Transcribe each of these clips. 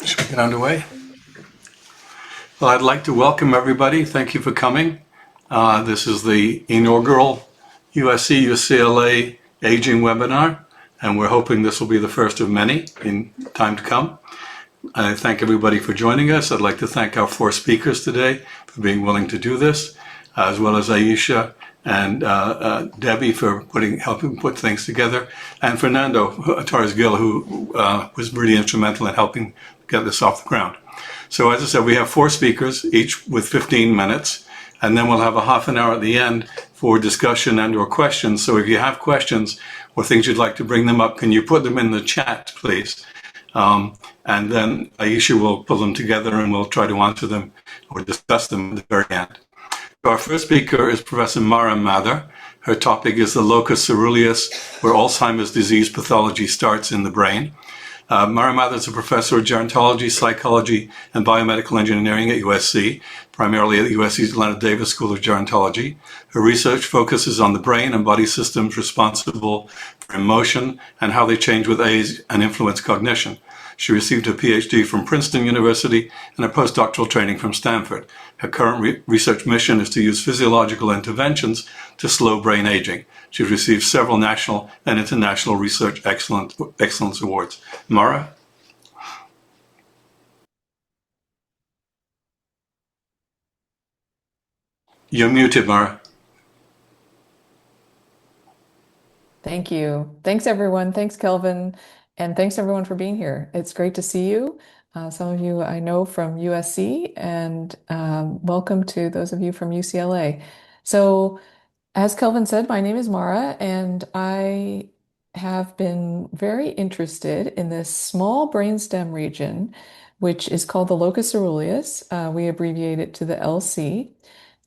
Should we get underway? Well, I'd like to welcome everybody. Thank you for coming. This is the inaugural USC UCLA Aging webinar, and we're hoping this will be the first of many in time to come. I thank everybody for joining us. I'd like to thank our four speakers today for being willing to do this, as well as Aisha and Debbie for helping put things together, and Fernando Torres-Gil, who was really instrumental in helping get this off the ground. So as I said, we have four speakers, each with 15 minutes, and then we'll have a half an hour at the end for discussion and or questions. So if you have questions or things you'd like to bring them up, can you put them in the chat, please? And then Aisha will pull them together and we'll try to answer them or discuss them at the very end. Our first speaker is Professor Mara Mather. Her topic is the locus coeruleus, where Alzheimer's disease pathology starts in the brain. Mara Mather is a professor of gerontology, psychology, and biomedical engineering at USC, primarily at USC's Leonard Davis School of Gerontology. Her research focuses on the brain and body systems responsible for emotion and how they change with age and influence cognition. She received her PhD from Princeton University and a postdoctoral training from Stanford. Her current research mission is to use physiological interventions to slow brain aging. She's received several national and international research excellence awards. Mara? You're muted, Mara. Thank you. Thanks, everyone. Thanks, Kelvin. And thanks, everyone, for being here. It's great to see you. Some of you I know from USC, and welcome to those of you from UCLA. So, as Kelvin said, my name is Mara, and I have been very interested in this small brainstem region, which is called the locus coeruleus. We abbreviate it to the LC.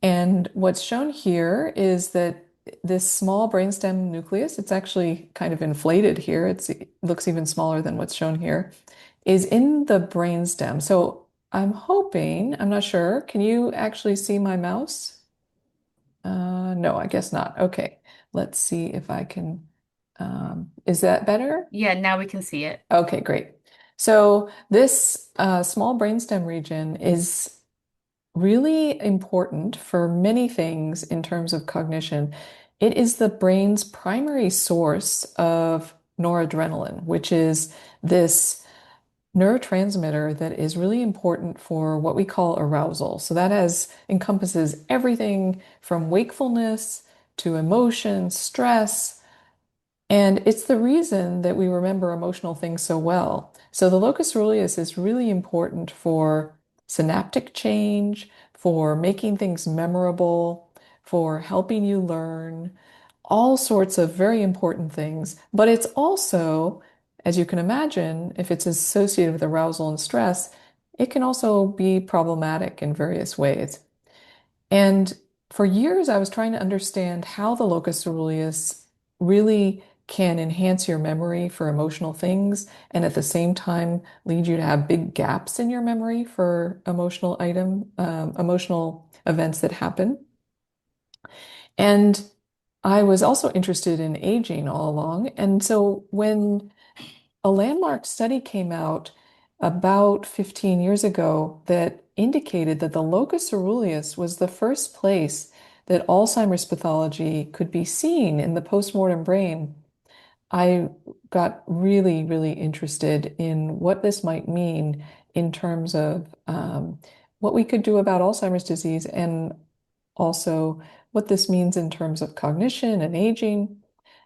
And what's shown here is that this small brainstem nucleus, it's actually kind of inflated here. It looks even smaller than what's shown here, is in the brainstem. So I'm hoping, I'm not sure, can you actually see my mouse? No, I guess not. Okay, let's see if I can, is that better? Yeah, now we can see it. Okay, great. So this small brainstem region is really important for many things in terms of cognition. It is the brain's primary source of noradrenaline, which is this neurotransmitter that is really important for what we call arousal. So that encompasses everything from wakefulness to emotion, stress, and it's the reason that we remember emotional things so well. So the locus coeruleus is really important for synaptic change, for making things memorable, for helping you learn, all sorts of very important things. But it's also, as you can imagine, if it's associated with arousal and stress, it can also be problematic in various ways. And for years, I was trying to understand how the locus coeruleus really can enhance your memory for emotional things and at the same time lead you to have big gaps in your memory for emotional events that happen. And I was also interested in aging all along. And so when a landmark study came out about 15 years ago that indicated that the locus coeruleus was the first place that Alzheimer's pathology could be seen in the postmortem brain, I got really, really interested in what this might mean in terms of what we could do about Alzheimer's disease and also what this means in terms of cognition and aging.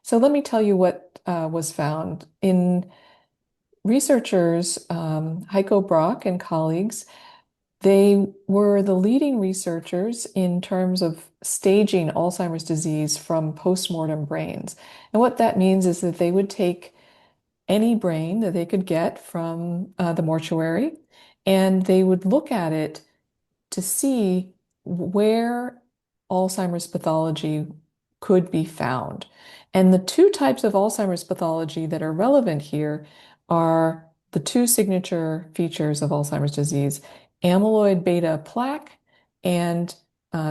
So let me tell you what was found. In researchers, Heiko Brock and colleagues, they were the leading researchers in terms of staging Alzheimer's disease from postmortem brains. And what that means is that they would take any brain that they could get from the mortuary and they would look at it to see where Alzheimer's pathology could be found. And the two types of Alzheimer's pathology that are relevant here are the two signature features of Alzheimer's disease: amyloid beta plaque and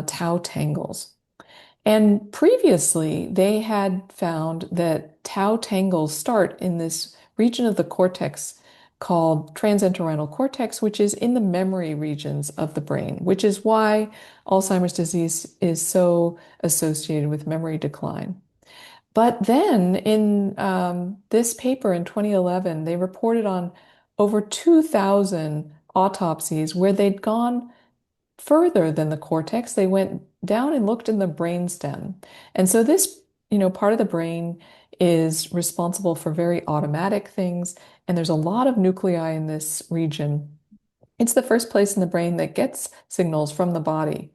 tau tangles. And previously, they had found that tau tangles start in this region of the cortex called transentorhinal cortex, which is in the memory regions of the brain, which is why Alzheimer's disease is so associated with memory decline. But then in this paper in 2011, they reported on over 2,000 autopsies where they'd gone further than the cortex. They went down and looked in the brainstem. And so this, part of the brain is responsible for very automatic things, and there's a lot of nuclei in this region. It's the first place in the brain that gets signals from the body.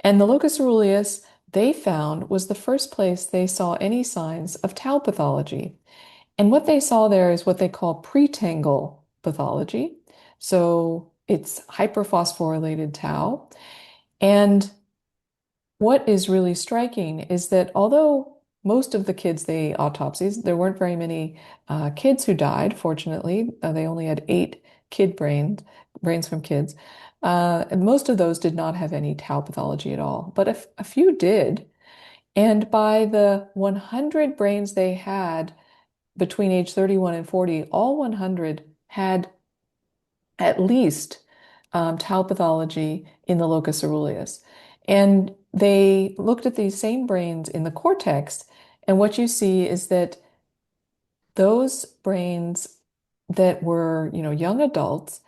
And the locus coeruleus, they found, was the first place they saw any signs of tau pathology. And what they saw there is what they call pretangle pathology. So it's hyperphosphorylated tau. And what is really striking is that although most of the kids they autopsies, there weren't very many kids who died, fortunately. They only had 8 kid brains from kids. And most of those did not have any tau pathology at all, but a few did. And by the 100 brains they had between age 31 and 40, all 100 had at least tau pathology in the locus coeruleus. And they looked at these same brains in the cortex, and what you see is that those brains that were, young adults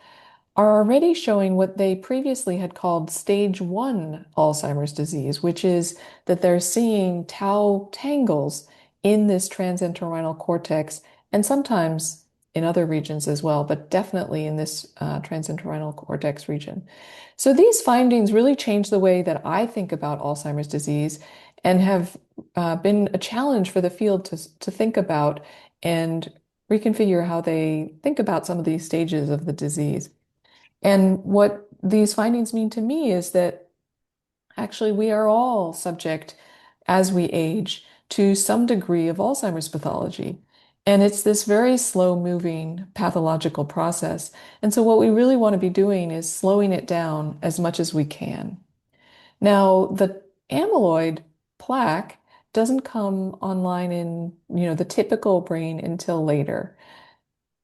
are already showing what they previously had called stage 1 Alzheimer's disease, which is that they're seeing tau tangles in this transentorhinal cortex and sometimes in other regions as well, but definitely in this transentorhinal cortex region. So these findings really change the way that I think about Alzheimer's disease and have been a challenge for the field to think about and reconfigure how they think about some of these stages of the disease. And what these findings mean to me is that actually we are all subject as we age to some degree of Alzheimer's pathology. And it's this very slow moving pathological process. And so what we really want to be doing is slowing it down as much as we can. Now, the amyloid plaque doesn't come online in, the typical brain until later.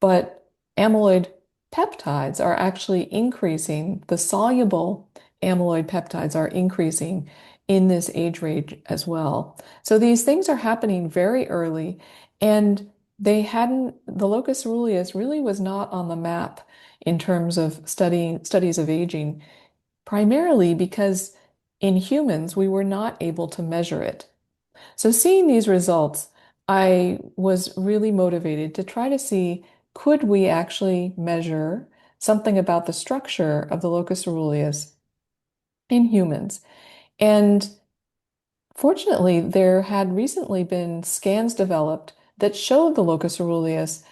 But amyloid peptides are actually increasing, the soluble amyloid peptides are increasing in this age range as well. So these things are happening very early, and the locus coeruleus really was not on the map in terms of studies of aging, primarily because in humans we were not able to measure it. So seeing these results, I was really motivated to try to see, could we actually measure something about the structure of the locus coeruleus in humans? And fortunately, there had recently been scans developed that showed the locus coeruleus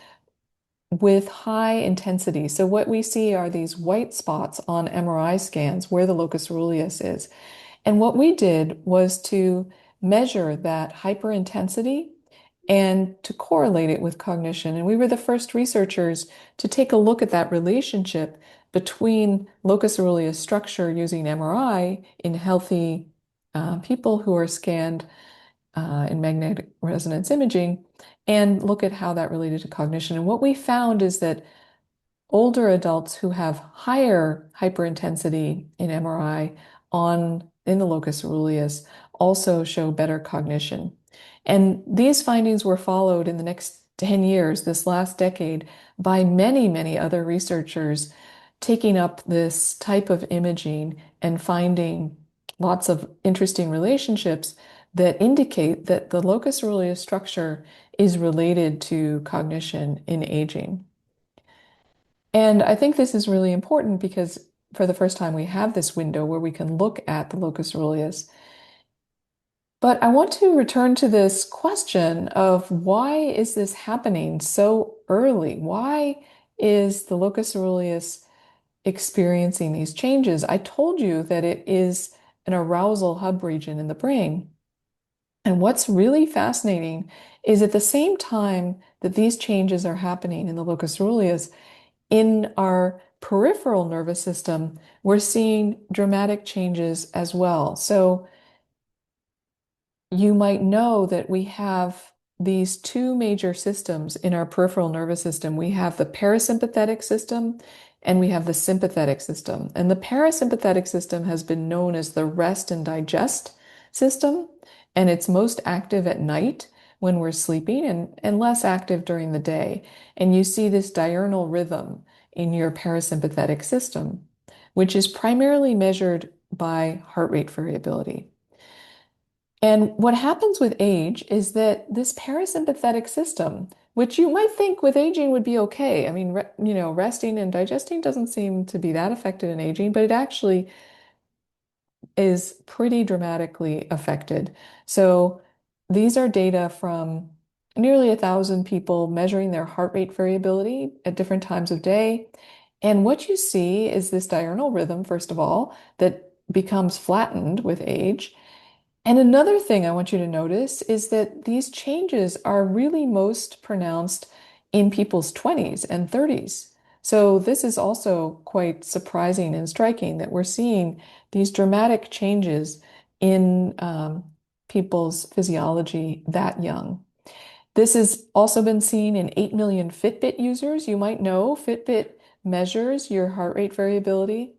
with high intensity. So what we see are these white spots on MRI scans where the locus coeruleus is. And what we did was to measure that hyperintensity and to correlate it with cognition. And we were the first researchers to take a look at that relationship between locus coeruleus structure using MRI in healthy people who are scanned in magnetic resonance imaging and look at how that related to cognition. And what we found is that older adults who have higher hyperintensity in MRI in the locus coeruleus also show better cognition. And these findings were followed in the next 10 years, this last decade, by many, many other researchers taking up this type of imaging and finding lots of interesting relationships that indicate that the locus coeruleus structure is related to cognition in aging. And I think this is really important because for the first time we have this window where we can look at the locus coeruleus. But I want to return to this question of why is this happening so early? Why is the locus coeruleus experiencing these changes? I told you that it is an arousal hub region in the brain. And what's really fascinating is at the same time that these changes are happening in the locus coeruleus, in our peripheral nervous system, we're seeing dramatic changes as well. So you might know that we have these two major systems in our peripheral nervous system. We have the parasympathetic system and we have the sympathetic system. And the parasympathetic system has been known as the rest and digest system, and it's most active at night when we're sleeping and less active during the day. And you see this diurnal rhythm in your parasympathetic system, which is primarily measured by heart rate variability. And what happens with age is that this parasympathetic system, which you might think with aging would be okay. I mean, resting and digesting doesn't seem to be that affected in aging, but it actually is pretty dramatically affected. So these are data from nearly 1,000 people measuring their heart rate variability at different times of day. And what you see is this diurnal rhythm, first of all, that becomes flattened with age. And another thing I want you to notice is that these changes are really most pronounced in people's 20s and 30s. So this is also quite surprising and striking that we're seeing these dramatic changes in people's physiology that young. This has also been seen in 8 million Fitbit users. You might know Fitbit measures your heart rate variability.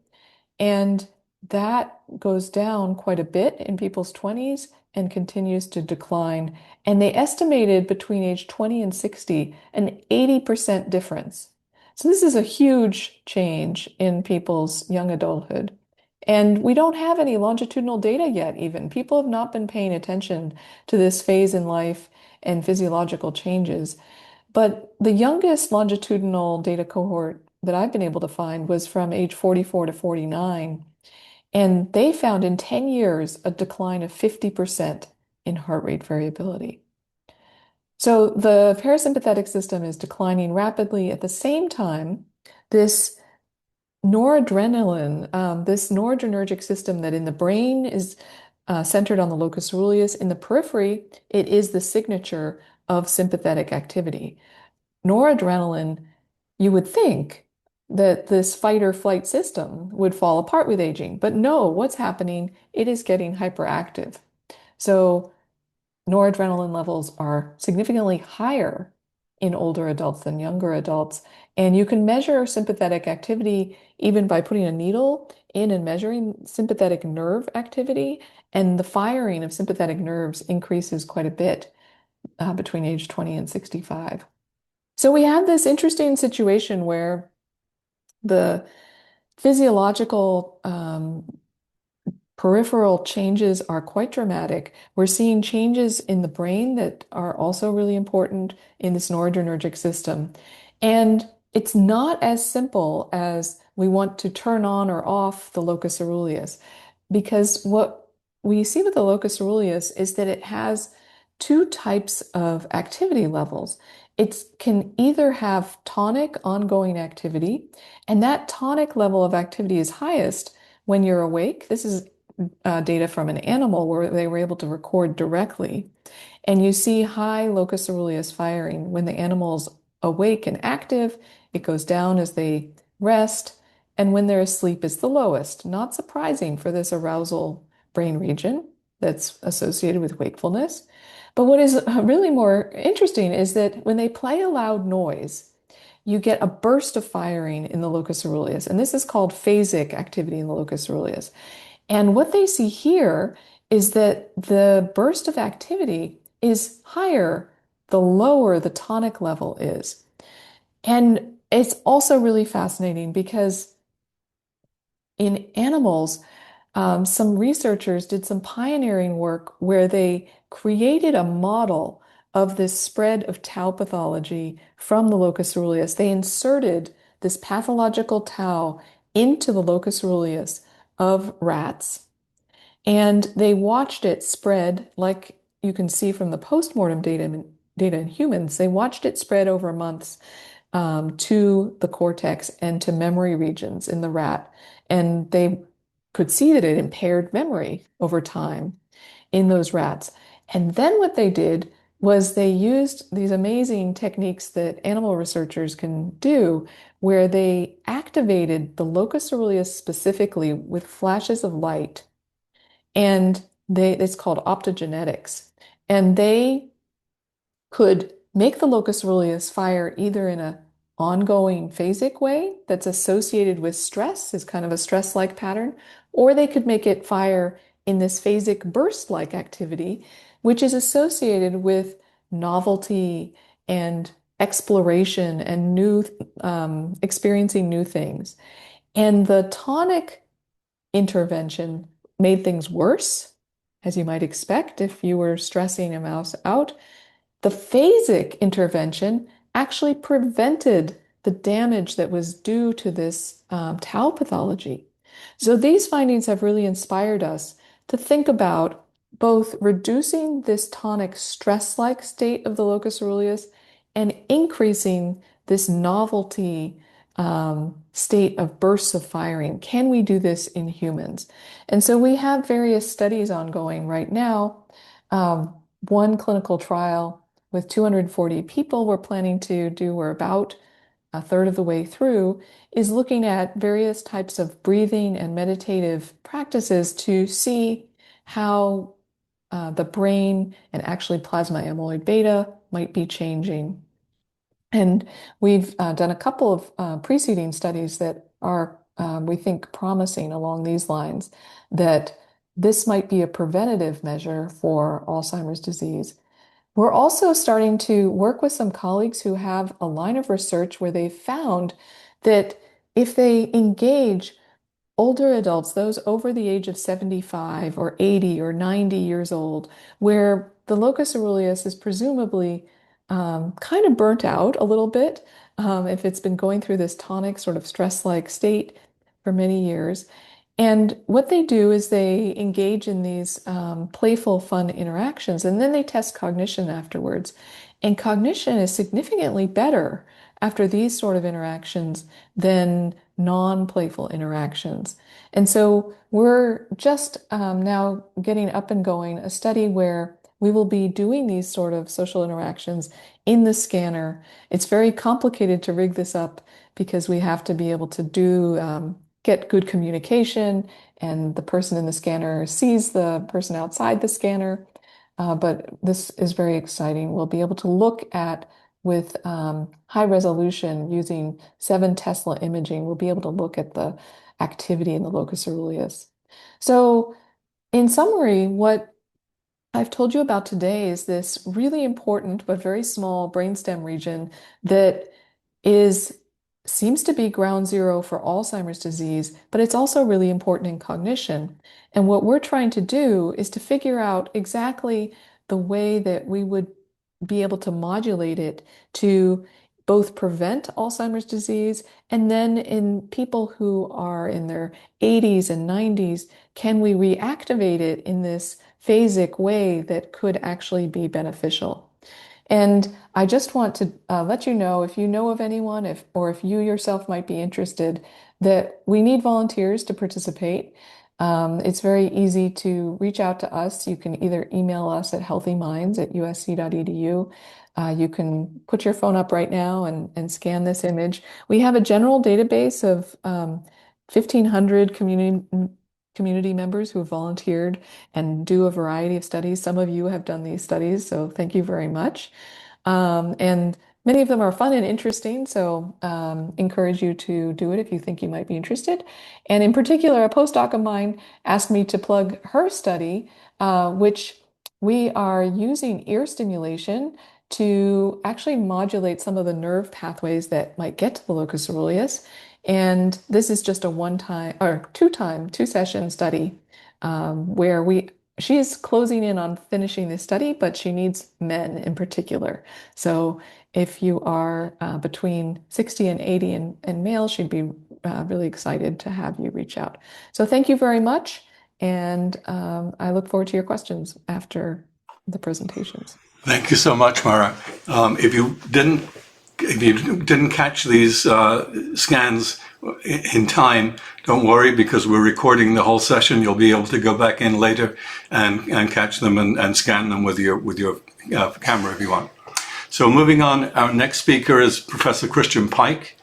And that goes down quite a bit in people's 20s and continues to decline. And they estimated between age 20 and 60 an 80% difference. So this is a huge change in people's young adulthood. And we don't have any longitudinal data yet, even. People have not been paying attention to this phase in life and physiological changes. But the youngest longitudinal data cohort that I've been able to find was from age 44 to 49. And they found in 10 years a decline of 50% in heart rate variability. So the parasympathetic system is declining rapidly. At the same time, this noradrenaline, this noradrenergic system that in the brain is centered on the locus coeruleus, in the periphery, it is the signature of sympathetic activity. Noradrenaline, you would think that this fight or flight system would fall apart with aging, but no, what's happening? It is getting hyperactive. So noradrenaline levels are significantly higher in older adults than younger adults. And you can measure sympathetic activity even by putting a needle in and measuring sympathetic nerve activity. And the firing of sympathetic nerves increases quite a bit between age 20 and 65. So we have this interesting situation where the physiological peripheral changes are quite dramatic. We're seeing changes in the brain that are also really important in this noradrenergic system. And it's not as simple as we want to turn on or off the locus coeruleus, because what we see with the locus coeruleus is that it has two types of activity levels. It can either have tonic ongoing activity, and that tonic level of activity is highest when you're awake. This is data from an animal where they were able to record directly. And you see high locus coeruleus firing when the animal's awake and active. It goes down as they rest. And when they're asleep is the lowest. Not surprising for this arousal brain region that's associated with wakefulness. But what is really more interesting is that when they play a loud noise, you get a burst of firing in the locus coeruleus. And this is called phasic activity in the locus coeruleus. And what they see here is that the burst of activity is higher the lower the tonic level is. And it's also really fascinating because in animals, some researchers did some pioneering work where they created a model of this spread of tau pathology from the locus coeruleus. They inserted this pathological tau into the locus coeruleus of rats, and they watched it spread, like you can see from the postmortem data in humans. They watched it spread over months to the cortex and to memory regions in the rat. And they could see that it impaired memory over time in those rats. And then what they did was they used these amazing techniques that animal researchers can do, where they activated the locus coeruleus specifically with flashes of light. And it's called optogenetics. And they could make the locus coeruleus fire either in an ongoing phasic way that's associated with stress, is kind of a stress-like pattern, or they could make it fire in this phasic burst-like activity, which is associated with novelty and exploration and new experiencing new things. And the tonic intervention made things worse, as you might expect if you were stressing a mouse out. The phasic intervention actually prevented the damage that was due to this tau pathology. So these findings have really inspired us to think about both reducing this tonic stress-like state of the locus coeruleus and increasing this novelty state of bursts of firing. Can we do this in humans? And so we have various studies ongoing right now. One clinical trial with 240 people we're planning to do, we're about a third of the way through, is looking at various types of breathing and meditative practices to see how the brain and actually plasma amyloid beta might be changing. And we've done a couple of preceding studies that are, we think, promising along these lines, that this might be a preventative measure for Alzheimer's disease. We're also starting to work with some colleagues who have a line of research where they've found that if they engage older adults, those over the age of 75 or 80 or 90 years old, where the locus coeruleus is presumably kind of burnt out a little bit, if it's been going through this tonic sort of stress-like state for many years. And what they do is they engage in these playful, fun interactions, and then they test cognition afterwards. And cognition is significantly better after these sort of interactions than non-playful interactions. And so we're just now getting up and going a study where we will be doing these sort of social interactions in the scanner. It's very complicated to rig this up because we have to be able to get good communication, and the person in the scanner sees the person outside the scanner. But this is very exciting. We'll be able to look at, with high resolution using 7 Tesla imaging, we'll be able to look at the activity in the locus coeruleus. So in summary, what I've told you about today is this really important but very small brainstem region that is seems to be ground zero for Alzheimer's disease, but it's also really important in cognition. And what we're trying to do is to figure out exactly the way that we would be able to modulate it to both prevent Alzheimer's disease, and then in people who are in their 80s and 90s, can we reactivate it in this phasic way that could actually be beneficial? And I just want to let you know, if you know of anyone, or if you yourself might be interested, that we need volunteers to participate. It's very easy to reach out to us. You can either email us at healthyminds@usc.edu. You can put your phone up right now and scan this image. We have a general database of 1,500 community members who have volunteered and do a variety of studies. Some of you have done these studies, so thank you very much. And many of them are fun and interesting, so encourage you to do it if you think you might be interested. And in particular, a postdoc of mine asked me to plug her study, which we are using ear stimulation to actually modulate some of the nerve pathways that might get to the locus coeruleus. And this is just a one-time or two-session study where she's closing in on finishing this study, but she needs men in particular. So if you are between 60 and 80 and male, she'd be really excited to have you reach out. So thank you very much. And I look forward to your questions after the presentations. Thank you so much, Mara. If you didn't catch these scans in time, don't worry, because we're recording the whole session. You'll be able to go back in later and catch them and scan them with your camera if you want. So moving on, our next speaker is Professor Christian Pike.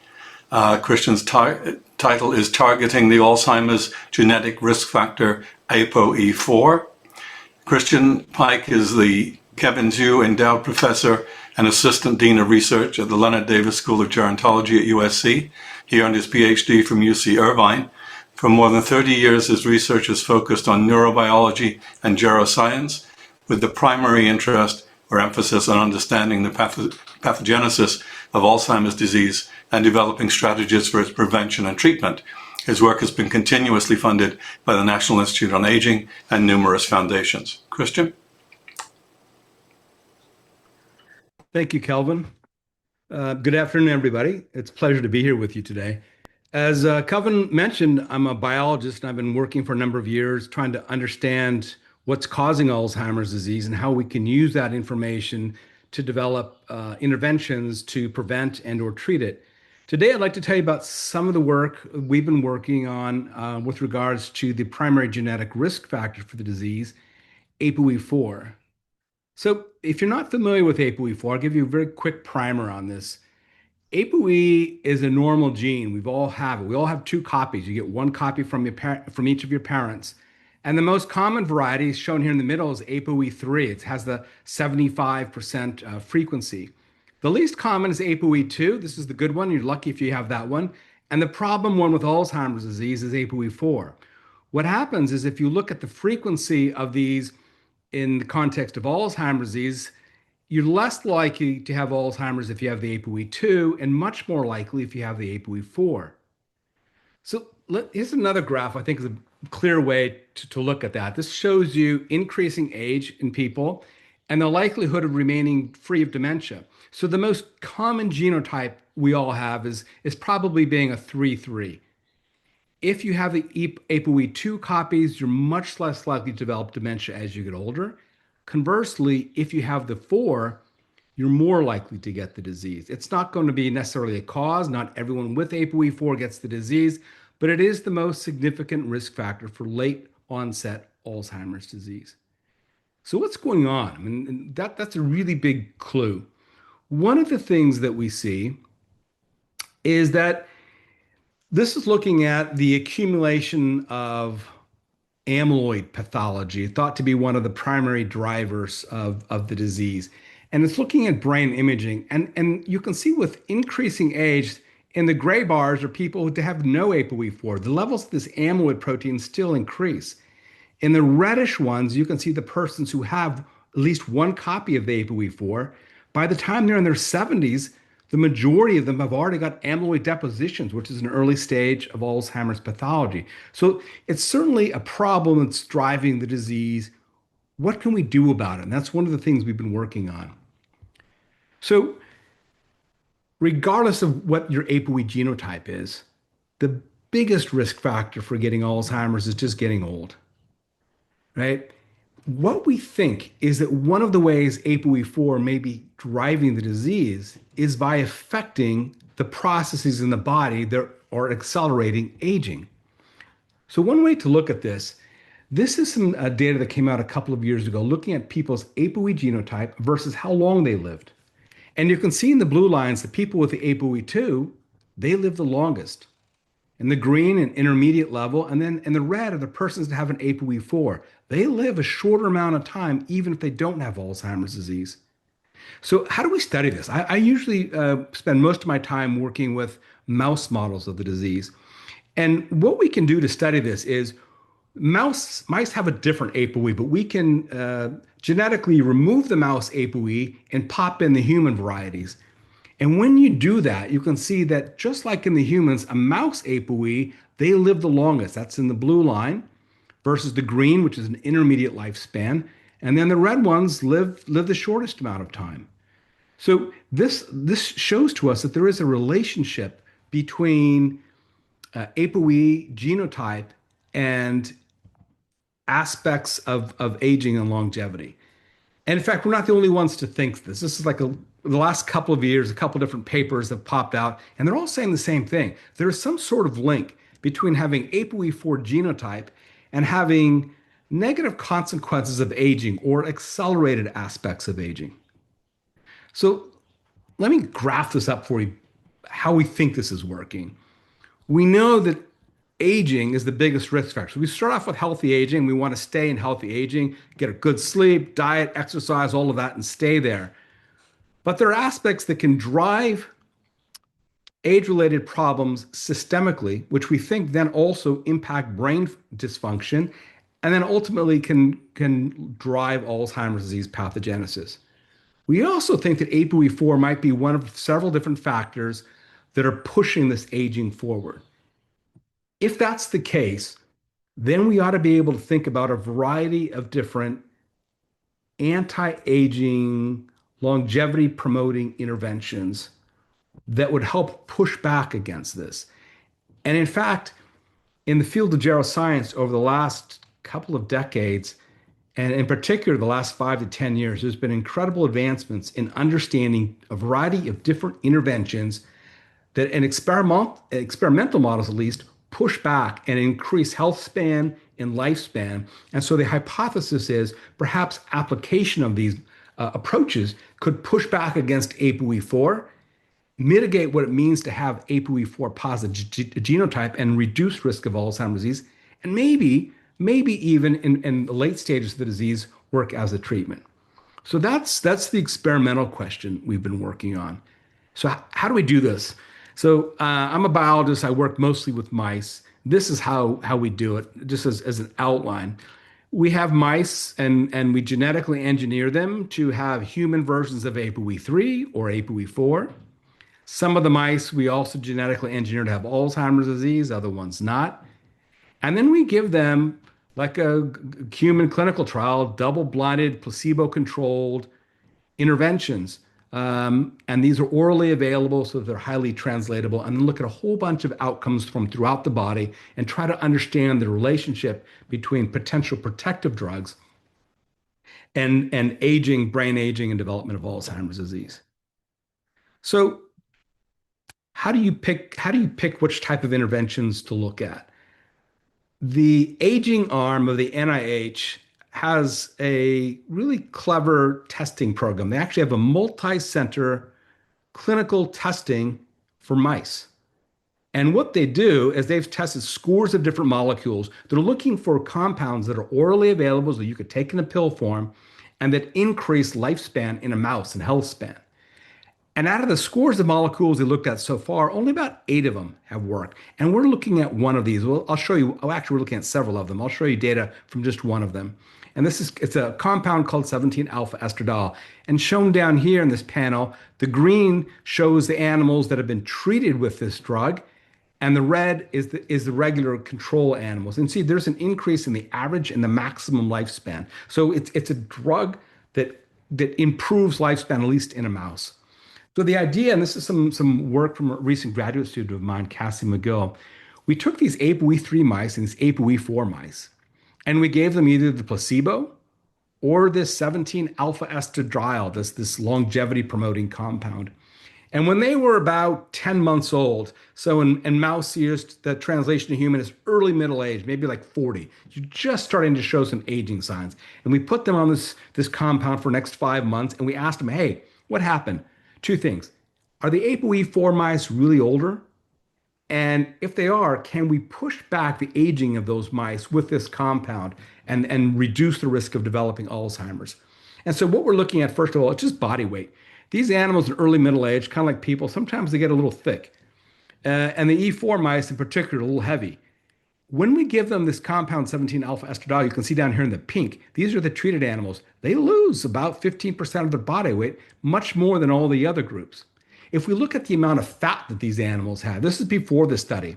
Christian's title is Targeting the Alzheimer's Genetic Risk Factor ApoE4. Christian Pike is the Kevin Zhu, Endowed Professor and Assistant Dean of Research at the Leonard Davis School of Gerontology at USC. He earned his PhD from UC Irvine. For more than 30 years, his research has focused on neurobiology and geroscience, with the primary interest or emphasis on understanding the pathogenesis of Alzheimer's disease and developing strategies for its prevention and treatment. His work has been continuously funded by the National Institute on Aging and numerous foundations. Christian? Thank you, Kelvin. Good afternoon, everybody. It's a pleasure to be here with you today. As Kelvin mentioned, I'm a biologist and I've been working for a number of years trying to understand what's causing Alzheimer's disease and how we can use that information to develop interventions to prevent and or treat it. Today, I'd like to tell you about some of the work we've been working on with regards to the primary genetic risk factor for the disease, ApoE4. So if you're not familiar with ApoE4, I'll give you a very quick primer on this. ApoE is a normal gene. We all have it. We all have two copies. You get one copy from each of your parents. And the most common variety shown here in the middle is ApoE3. It has the 75% frequency. The least common is ApoE2. This is the good one. You're lucky if you have that one. And the problem one with Alzheimer's disease is ApoE4. What happens is if you look at the frequency of these in the context of Alzheimer's disease, you're less likely to have Alzheimer's if you have the ApoE2 and much more likely if you have the ApoE4. So here's another graph I think is a clear way to look at that. This shows you increasing age in people and the likelihood of remaining free of dementia. So the most common genotype we all have is probably being a 3-3. If you have the ApoE2 copies, you're much less likely to develop dementia as you get older. Conversely, if you have the 4, you're more likely to get the disease. It's not going to be necessarily a cause. Not everyone with ApoE4 gets the disease, but it is the most significant risk factor for late onset Alzheimer's disease. So what's going on? I mean, that's a really big clue. One of the things that we see is that this is looking at the accumulation of amyloid pathology, thought to be one of the primary drivers of the disease. And it's looking at brain imaging. And you can see with increasing age, in the gray bars are people who have no ApoE4. The levels of this amyloid protein still increase. In the reddish ones, you can see the persons who have at least one copy of the ApoE4. By the time they're in their 70s, the majority of them have already got amyloid depositions, which is an early stage of Alzheimer's pathology. So it's certainly a problem that's driving the disease. What can we do about it? And that's one of the things we've been working on. So regardless of what your ApoE genotype is, the biggest risk factor for getting Alzheimer's is just getting old, right? What we think is that one of the ways ApoE4 may be driving the disease is by affecting the processes in the body that are accelerating aging. So one way to look at this is some data that came out a couple of years ago looking at people's ApoE genotype versus how long they lived. And you can see in the blue lines, the people with the ApoE2, they live the longest. In the green and intermediate level, and then in the red are the persons that have an ApoE4. They live a shorter amount of time, even if they don't have Alzheimer's disease. So how do we study this? I usually spend most of my time working with mouse models of the disease. And what we can do to study this is mice have a different ApoE, but we can genetically remove the mouse ApoE and pop in the human varieties. And when you do that, you can see that just like in the humans, a mouse ApoE, they live the longest. That's in the blue line versus the green, which is an intermediate lifespan. And then the red ones live the shortest amount of time. So this shows to us that there is a relationship between ApoE genotype and aspects of aging and longevity. And in fact, we're not the only ones to think this. This is like the last couple of years, a couple of different papers have popped out, and they're all saying the same thing. There is some sort of link between having ApoE4 genotype and having negative consequences of aging or accelerated aspects of aging. So let me graph this up for you, how we think this is working. We know that aging is the biggest risk factor. So we start off with healthy aging. We want to stay in healthy aging, get a good sleep, diet, exercise, all of that, and stay there. But there are aspects that can drive age-related problems systemically, which we think then also impact brain dysfunction, and then ultimately can drive Alzheimer's disease pathogenesis. We also think that ApoE4 might be one of several different factors that are pushing this aging forward. If that's the case, then we ought to be able to think about a variety of different anti-aging, longevity promoting interventions that would help push back against this. And in fact, in the field of geroscience over the last couple of decades, and in particular the last 5 to 10 years, there's been incredible advancements in understanding a variety of different interventions that in experimental models at least push back and increase health span and lifespan. And so the hypothesis is perhaps application of these approaches could push back against ApoE4, mitigate what it means to have ApoE4 positive genotype and reduce risk of Alzheimer's disease, and maybe even in the late stages of the disease work as a treatment. So that's the experimental question we've been working on. So how do we do this? So I'm a biologist. I work mostly with mice. This is how we do it, just as an outline. We have mice and we genetically engineer them to have human versions of ApoE3 or ApoE4. Some of the mice we also genetically engineer to have Alzheimer's disease, other ones not. And then we give them, like a human clinical trial, double-blinded, placebo-controlled interventions. And these are orally available, so they're highly translatable, and then look at a whole bunch of outcomes from throughout the body and try to understand the relationship between potential protective drugs and aging, brain aging, and development of Alzheimer's disease. So how do you pick which type of interventions to look at? The aging arm of the NIH has a really clever testing program. They actually have a multi-center clinical testing for mice. And what they do is they've tested scores of different molecules. They're looking for compounds that are orally available, so you could take in a pill form, and that increase lifespan in a mouse and health span. And out of the scores of molecules they looked at so far, only about 8 of them have worked. And we're looking at one of these. Well, I'll show you. Oh, actually, we're looking at several of them. I'll show you data from just one of them. And it's a compound called 17-alpha estradiol. And shown down here in this panel, the green shows the animals that have been treated with this drug, and the red is the regular control animals. And see, there's an increase in the average and the maximum lifespan. So it's a drug that improves lifespan, at least in a mouse. So the idea, and this is some work from a recent graduate student of mine, Cassie McGill, we took these ApoE3 mice and these ApoE4 mice, and we gave them either the placebo or this 17-alpha estradiol, this longevity promoting compound. And when they were about 10 months old, so in mouse years, the translation to human is early middle age, maybe like 40. You're just starting to show some aging signs. And we put them on this compound for the next 5 months, and we asked them, hey, what happened? 2 things. Are the ApoE4 mice really older? And if they are, can we push back the aging of those mice with this compound and reduce the risk of developing Alzheimer's? And so what we're looking at, first of all, it's just body weight. These animals in early middle age, kind of like people, sometimes they get a little thick. And the E4 mice in particular are a little heavy. When we give them this compound 17-alpha estradiol, you can see down here in the pink, these are the treated animals. They lose about 15% of their body weight, much more than all the other groups. If we look at the amount of fat that these animals have, this is before the study.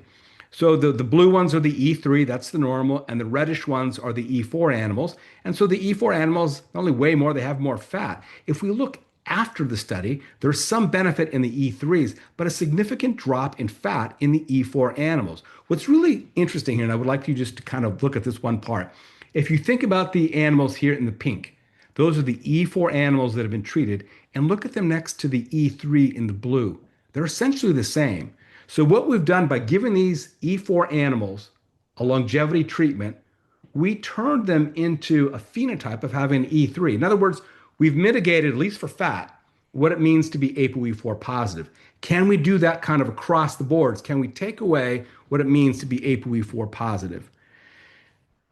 So the blue ones are the E3, that's the normal, and the reddish ones are the E4 animals. And so the E4 animals not only weigh more, they have more fat. If we look after the study, there's some benefit in the E3s, but a significant drop in fat in the E4 animals. What's really interesting here, and I would like you just to kind of look at this one part. If you think about the animals here in the pink, those are the E4 animals that have been treated, and look at them next to the E3 in the blue. They're essentially the same. So what we've done by giving these E4 animals a longevity treatment, we turned them into a phenotype of having an E3. In other words, we've mitigated, at least for fat, what it means to be ApoE4 positive. Can we do that kind of across the boards? Can we take away what it means to be ApoE4 positive?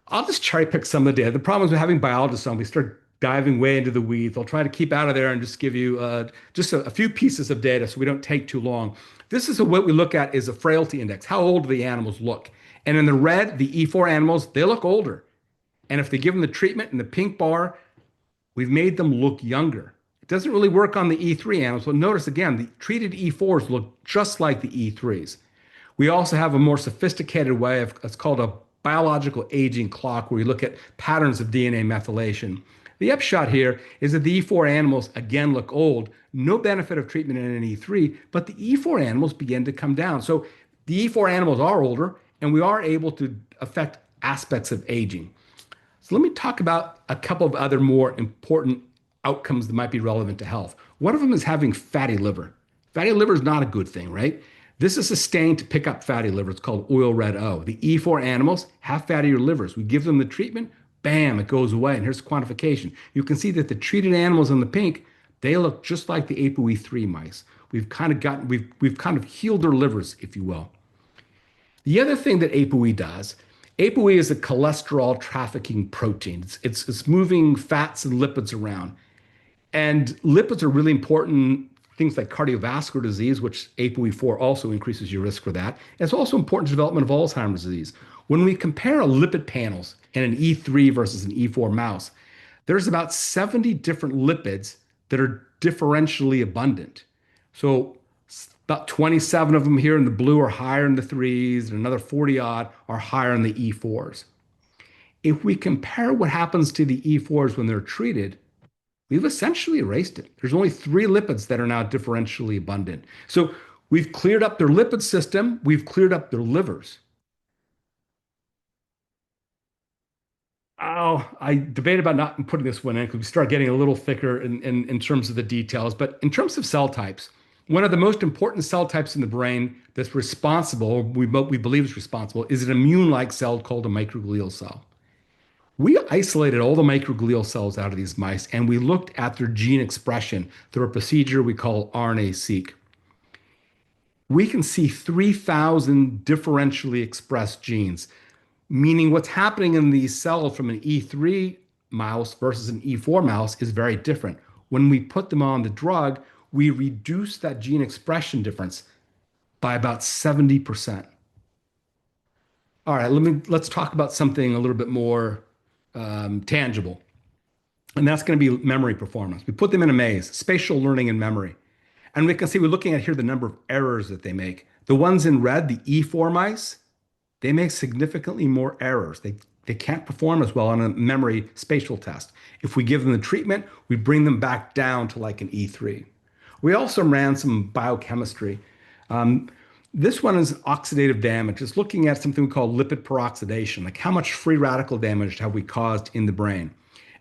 I'll just cherry pick some of the data. The problem is with having biologists on, we start diving way into the weeds. I'll try to keep out of there and just give you just a few pieces of data so we don't take too long. This is what we look at is a frailty index. How old do the animals look? And in the red, the E4 animals, they look older. And if they give them the treatment in the pink bar, we've made them look younger. It doesn't really work on the E3 animals, but notice again, the treated E4s look just like the E3s. We also have a more sophisticated way of, it's called a biological aging clock, where we look at patterns of DNA methylation. The upshot here is that the E4 animals again look old, no benefit of treatment in an E3, but the E4 animals begin to come down. So the E4 animals are older, and we are able to affect aspects of aging. So let me talk about a couple of other more important outcomes that might be relevant to health. One of them is having fatty liver. Fatty liver is not a good thing, right? This is a stain to pick up fatty liver. It's called oil red O. The E4 animals have fattier livers. We give them the treatment, bam, it goes away. And here's quantification. You can see that the treated animals in the pink, they look just like the ApoE3 mice. We've kind of healed their livers, if you will. The other thing that ApoE does, ApoE is a cholesterol trafficking protein. It's moving fats and lipids around. And lipids are really important. Things like cardiovascular disease, which ApoE4 also increases your risk for that. It's also important to development of Alzheimer's disease. When we compare lipid panels in an E3 versus an E4 mouse, there's about 70 different lipids that are differentially abundant. So about 27 of them here in the blue are higher in the threes, and another 40 odd are higher in the E4s. If we compare what happens to the E4s when they're treated, we've essentially erased it. There's only 3 lipids that are now differentially abundant. So we've cleared up their lipid system, we've cleared up their livers. Oh, I debate about not putting this one in because we start getting a little thicker in terms of the details. But in terms of cell types, one of the most important cell types in the brain that's responsible, we believe is responsible, is an immune-like cell called a microglial cell. We isolated all the microglial cells out of these mice, and we looked at their gene expression through a procedure we call RNA-seq. We can see 3,000 differentially expressed genes, meaning what's happening in these cells from an E3 mouse versus an E4 mouse is very different. When we put them on the drug, we reduce that gene expression difference by about 70%. All right, let's talk about something a little bit more tangible. And that's going to be memory performance. We put them in a maze, spatial learning and memory. And we can see we're looking at here the number of errors that they make. The ones in red, the E4 mice, they make significantly more errors. They can't perform as well on a memory spatial test. If we give them the treatment, we bring them back down to like an E3. We also ran some biochemistry. This one is oxidative damage. It's looking at something we call lipid peroxidation, like how much free radical damage have we caused in the brain.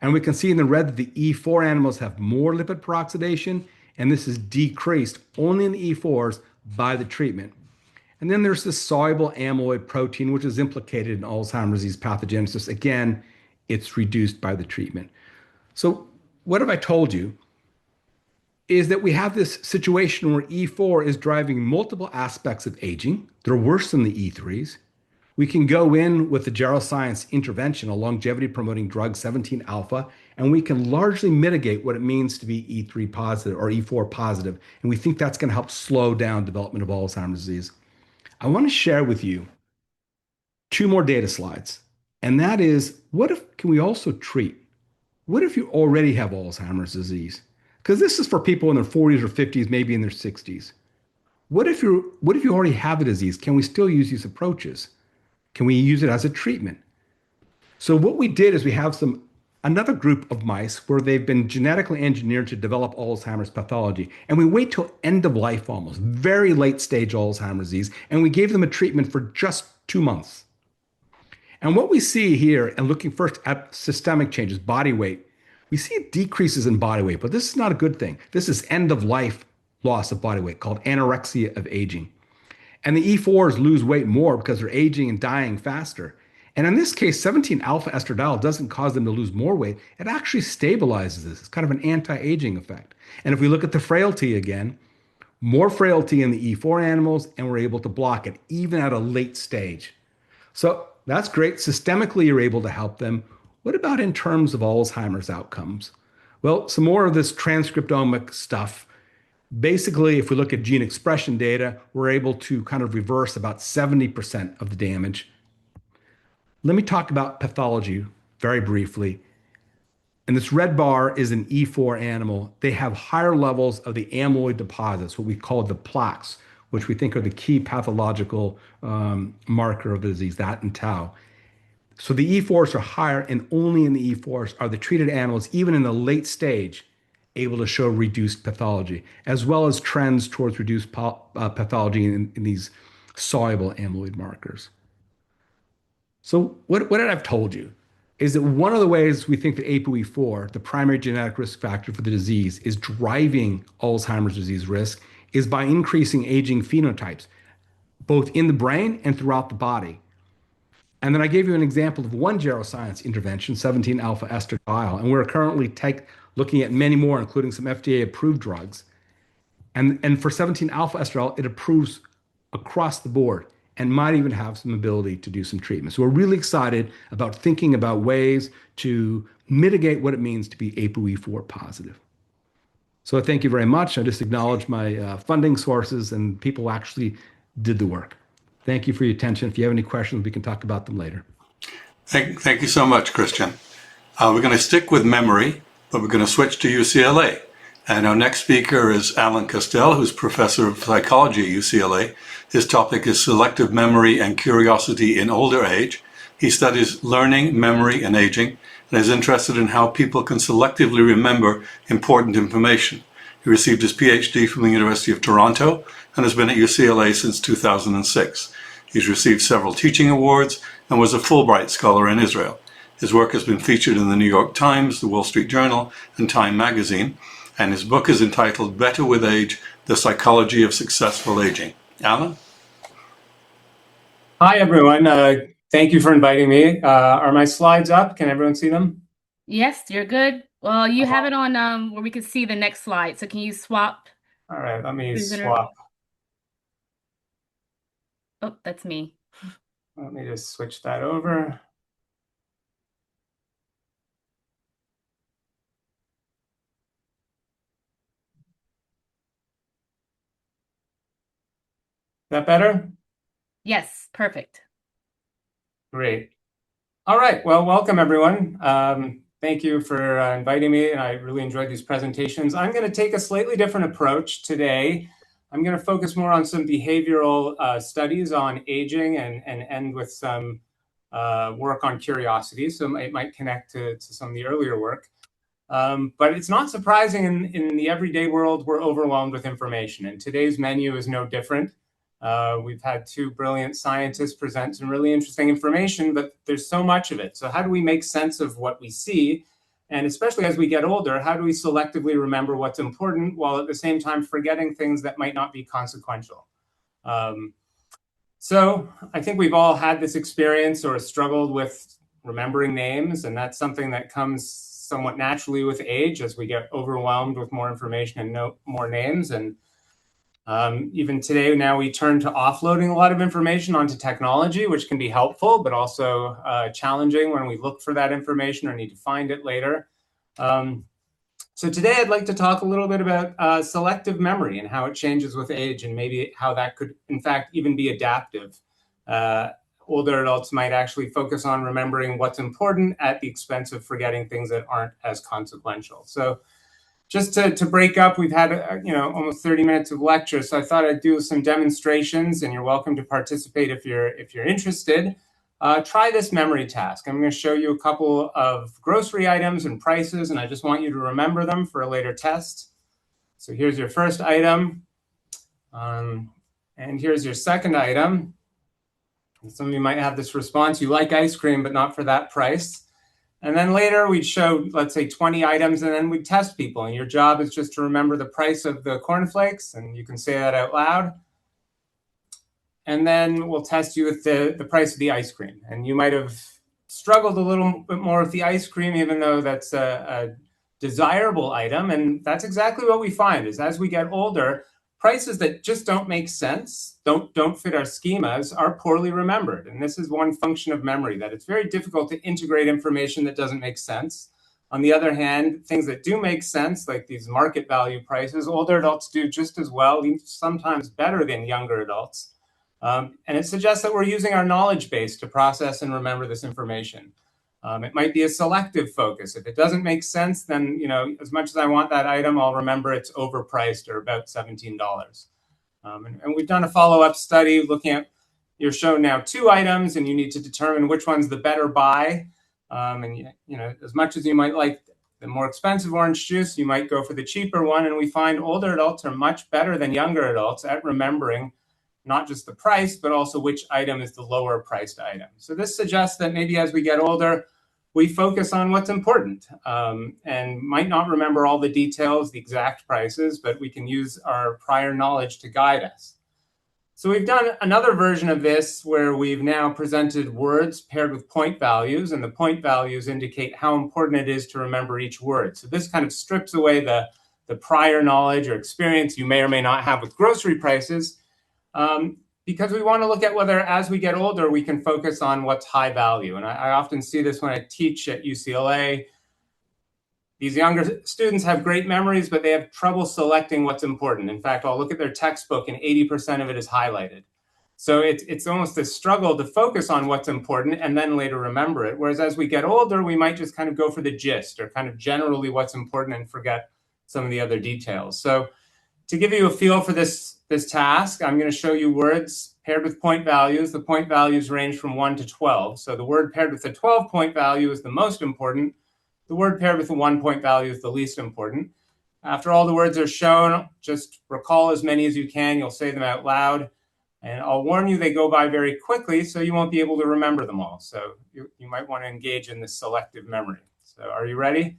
And we can see in the red that the E4 animals have more lipid peroxidation, and this is decreased only in the E4s by the treatment. And then there's this soluble amyloid protein, which is implicated in Alzheimer's disease pathogenesis. Again, it's reduced by the treatment. So what have I told you? Is that we have this situation where E4 is driving multiple aspects of aging. They're worse than the E3s. We can go in with the geroscience intervention, a longevity promoting drug 17 alpha, and we can largely mitigate what it means to be E3 positive or E4 positive. And we think that's going to help slow down development of Alzheimer's disease. I want to share with you 2 more data slides. And that is, what if can we also treat? What if you already have Alzheimer's disease? Because this is for people in their 40s or 50s, maybe in their 60s. What if you already have the disease? Can we still use these approaches? Can we use it as a treatment? So what we did is we have another group of mice where they've been genetically engineered to develop Alzheimer's pathology. And we wait till end of life almost, very late stage Alzheimer's disease, and we gave them a treatment for just 2 months. And what we see here, and looking first at systemic changes, body weight, we see decreases in body weight, but this is not a good thing. This is end of life loss of body weight called anorexia of aging. And the E4s lose weight more because they're aging and dying faster. And in this case, 17 alpha estradiol doesn't cause them to lose more weight. It actually stabilizes this. It's kind of an anti-aging effect. And if we look at the frailty again, more frailty in the E4 animals, and we're able to block it even at a late stage. So that's great. Systemically, you're able to help them. What about in terms of Alzheimer's outcomes? Well, some more of this transcriptomic stuff. Basically, if we look at gene expression data, we're able to kind of reverse about 70% of the damage. Let me talk about pathology very briefly. And this red bar is an E4 animal. They have higher levels of the amyloid deposits, what we call the plaques, which we think are the key pathological marker of the disease, that and tau. So the E4s are higher, and only in the E4s are the treated animals, even in the late stage, able to show reduced pathology, as well as trends towards reduced pathology in these soluble amyloid markers. So what I've told you is that one of the ways we think that ApoE4, the primary genetic risk factor for the disease, is driving Alzheimer's disease risk is by increasing aging phenotypes, both in the brain and throughout the body. And then I gave you an example of one geroscience intervention, 17-alpha estradiol, and we're currently looking at many more, including some FDA-approved drugs. And for 17-alpha estradiol, it approves across the board and might even have some ability to do some treatment. So we're really excited about thinking about ways to mitigate what it means to be ApoE4 positive. So I thank you very much. I just acknowledge my funding sources and people who actually did the work. Thank you for your attention. If you have any questions, we can talk about them later. Thank you so much, Christian. We're going to stick with memory, but we're going to switch to UCLA. And our next speaker is Alan Castell, who's professor of psychology at UCLA. His topic is selective memory and curiosity in older age. He studies learning, memory, and aging, and is interested in how people can selectively remember important information. He received his PhD from the University of Toronto and has been at UCLA since 2006. He's received several teaching awards and was a Fulbright scholar in Israel. His work has been featured in the New York Times, the Wall Street Journal, and Time magazine, and his book is entitled Better with Age, The Psychology of Successful Aging. Alan? Hi, everyone. Thank you for inviting me. Are my slides up? Can everyone see them? Yes, you're good. Well, you have it on where we can see the next slide. So can you swap? All right, let me Presenter. swap. Oh, that's me. Let me just switch that over. Is that better? Yes, perfect. Great. All right, well, welcome, everyone. Thank you for inviting me, and I really enjoyed these presentations. I'm going to take a slightly different approach today. I'm going to focus more on some behavioral studies on aging and end with some work on curiosity, so it might connect to some of the earlier work. But it's not surprising in the everyday world, we're overwhelmed with information, and today's menu is no different. We've had two brilliant scientists present some really interesting information, but there's so much of it. So how do we make sense of what we see? And especially as we get older, how do we selectively remember what's important while at the same time forgetting things that might not be consequential? So I think we've all had this experience or struggled with remembering names, and that's something that comes somewhat naturally with age as we get overwhelmed with more information and know more names. And even today, now we turn to offloading a lot of information onto technology, which can be helpful, but also challenging when we look for that information or need to find it later. So today I'd like to talk a little bit about selective memory and how it changes with age, and maybe how that could, in fact, even be adaptive. Older adults might actually focus on remembering what's important at the expense of forgetting things that aren't as consequential. So just to break up, we've had almost 30 minutes of lecture, so I thought I'd do some demonstrations, and you're welcome to participate if you're interested. Try this memory task. I'm going to show you a couple of grocery items and prices, and I just want you to remember them for a later test. So here's your first item, and here's your second item. Some of you might have this response: you like ice cream, but not for that price. And then later we'd show, let's say, 20 items, and then we'd test people. And your job is just to remember the price of the cornflakes, and you can say that out loud. And then we'll test you with the price of the ice cream. And you might have struggled a little bit more with the ice cream, even though that's a desirable item. And that's exactly what we find, is as we get older, prices that just don't make sense, don't fit our schemas, are poorly remembered. And this is one function of memory, that it's very difficult to integrate information that doesn't make sense. On the other hand, things that do make sense, like these market value prices, older adults do just as well, sometimes better than younger adults. And it suggests that we're using our knowledge base to process and remember this information. It might be a selective focus. If it doesn't make sense, then, as much as I want that item, I'll remember it's overpriced or about $17. And we've done a follow-up study looking at, you're shown now 2 items, and you need to determine which one's the better buy. And as much as you might like the more expensive orange juice, you might go for the cheaper one. And we find older adults are much better than younger adults at remembering not just the price, but also which item is the lower priced item. So this suggests that maybe as we get older, we focus on what's important, and might not remember all the details, the exact prices, but we can use our prior knowledge to guide us. So we've done another version of this where we've now presented words paired with point values, and the point values indicate how important it is to remember each word. So this kind of strips away the prior knowledge or experience you may or may not have with grocery prices, because we want to look at whether, as we get older, we can focus on what's high value. And I often see this when I teach at UCLA. These younger students have great memories, but they have trouble selecting what's important. In fact, I'll look at their textbook and 80% of it is highlighted. So it's almost a struggle to focus on what's important and then later remember it. Whereas as we get older, we might just kind of go for the gist or kind of generally what's important and forget some of the other details. So to give you a feel for this task, I'm going to show you words paired with point values. The point values range from 1 to 12. So the word paired with the 12-point value is the most important. The word paired with the 1-point value is the least important. After all the words are shown, just recall as many as you can. You'll say them out loud. And I'll warn you, they go by very quickly, so you won't be able to remember them all. So you might want to engage in this selective memory. So are you ready?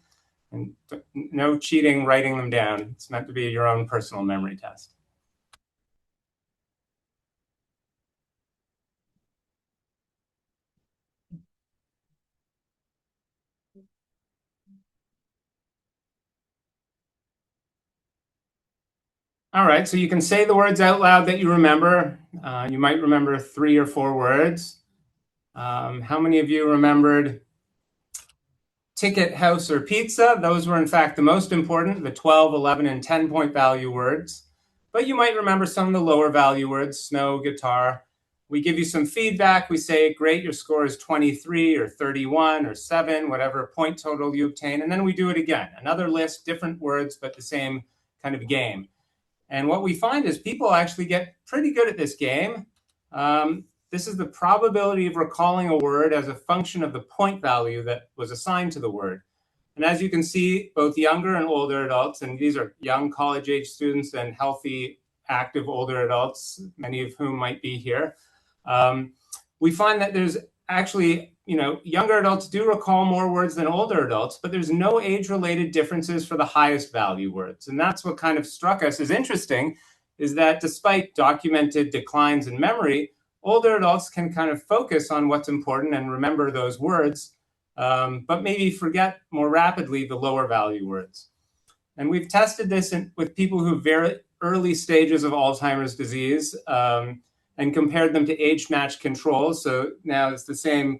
And no cheating writing them down. It's meant to be your own personal memory test. All right, so you can say the words out loud that you remember. You might remember 3 or 4 words. How many of you remembered ticket, house, or pizza? Those were in fact the most important, the 12, 11, and 10-point value words. But you might remember some of the lower value words, snow, guitar. We give you some feedback. We say, great, your score is 23 or 31 or 7, whatever point total you obtain. And then we do it again. Another list, different words, but the same kind of game. And what we find is people actually get pretty good at this game. This is the probability of recalling a word as a function of the point value that was assigned to the word. And as you can see, both younger and older adults, and these are young college-age students and healthy, active older adults, many of whom might be here, we find that there's actually, younger adults do recall more words than older adults, but there's no age-related differences for the highest value words. And that's what kind of struck us as interesting, is that despite documented declines in memory, older adults can kind of focus on what's important and remember those words, but maybe forget more rapidly the lower value words. And we've tested this with people who have very early stages of Alzheimer's disease and compared them to age-matched controls. So now it's the same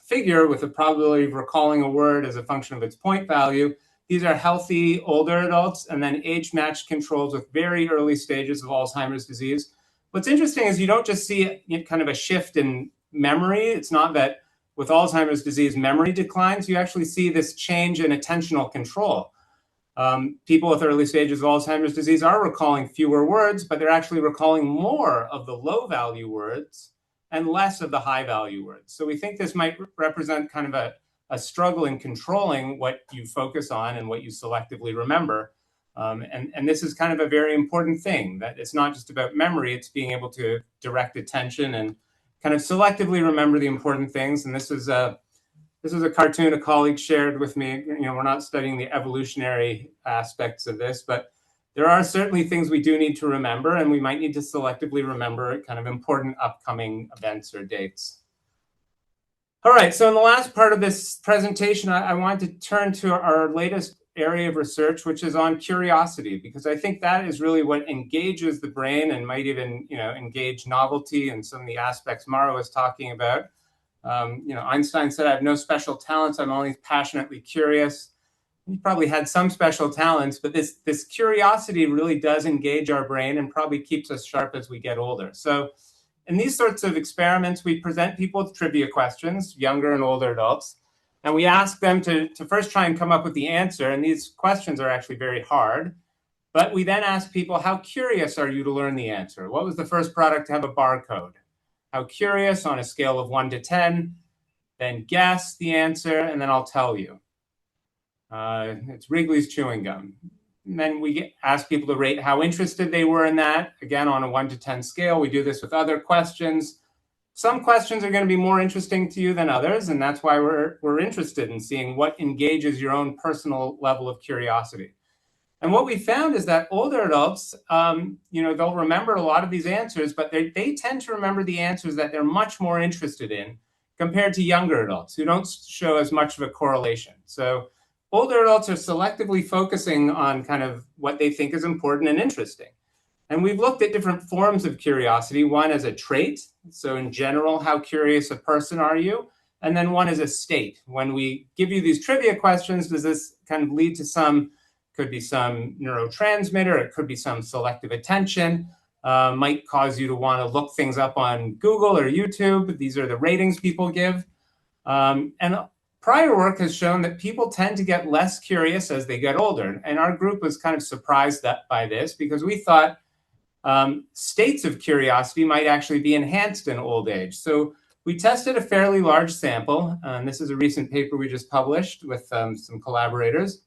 figure with the probability of recalling a word as a function of its point value. These are healthy older adults, and then age-matched controls with very early stages of Alzheimer's disease. What's interesting is you don't just see kind of a shift in memory. It's not that with Alzheimer's disease, memory declines. You actually see this change in attentional control. People with early stages of Alzheimer's disease are recalling fewer words, but they're actually recalling more of the low-value words and less of the high-value words. So we think this might represent kind of a struggle in controlling what you focus on and what you selectively remember. And this is kind of a very important thing, that it's not just about memory, it's being able to direct attention and kind of selectively remember the important things. And this is a cartoon a colleague shared with me. We're not studying the evolutionary aspects of this, but there are certainly things we do need to remember, and we might need to selectively remember kind of important upcoming events or dates. All right, so in the last part of this presentation, I wanted to turn to our latest area of research, which is on curiosity, because I think that is really what engages the brain and might even, engage novelty and some of the aspects Mara was talking about. Einstein said, "I have no special talents. I'm only passionately curious." He probably had some special talents, but this curiosity really does engage our brain and probably keeps us sharp as we get older. So in these sorts of experiments, we present people with trivia questions, younger and older adults, and we ask them to first try and come up with the answer. And these questions are actually very hard. But we then ask people, how curious are you to learn the answer? What was the first product to have a barcode? How curious on a scale of 1 to 10? Then guess the answer, and then I'll tell you. It's Wrigley's chewing gum. And then we ask people to rate how interested they were in that. Again, on a 1 to 10 scale. We do this with other questions. Some questions are going to be more interesting to you than others, and that's why we're interested in seeing what engages your own personal level of curiosity. And what we found is that older adults, they'll remember a lot of these answers, but they tend to remember the answers that they're much more interested in compared to younger adults who don't show as much of a correlation. So older adults are selectively focusing on kind of what they think is important and interesting. And we've looked at different forms of curiosity. One as a trait. So in general, how curious a person are you? And then one is a state. When we give you these trivia questions, does this kind of lead to could be some neurotransmitter, it could be some selective attention, might cause you to want to look things up on Google or YouTube. These are the ratings people give. And prior work has shown that people tend to get less curious as they get older. And our group was kind of surprised by this because we thought states of curiosity might actually be enhanced in old age. So we tested a fairly large sample. And this is a recent paper we just published with some collaborators.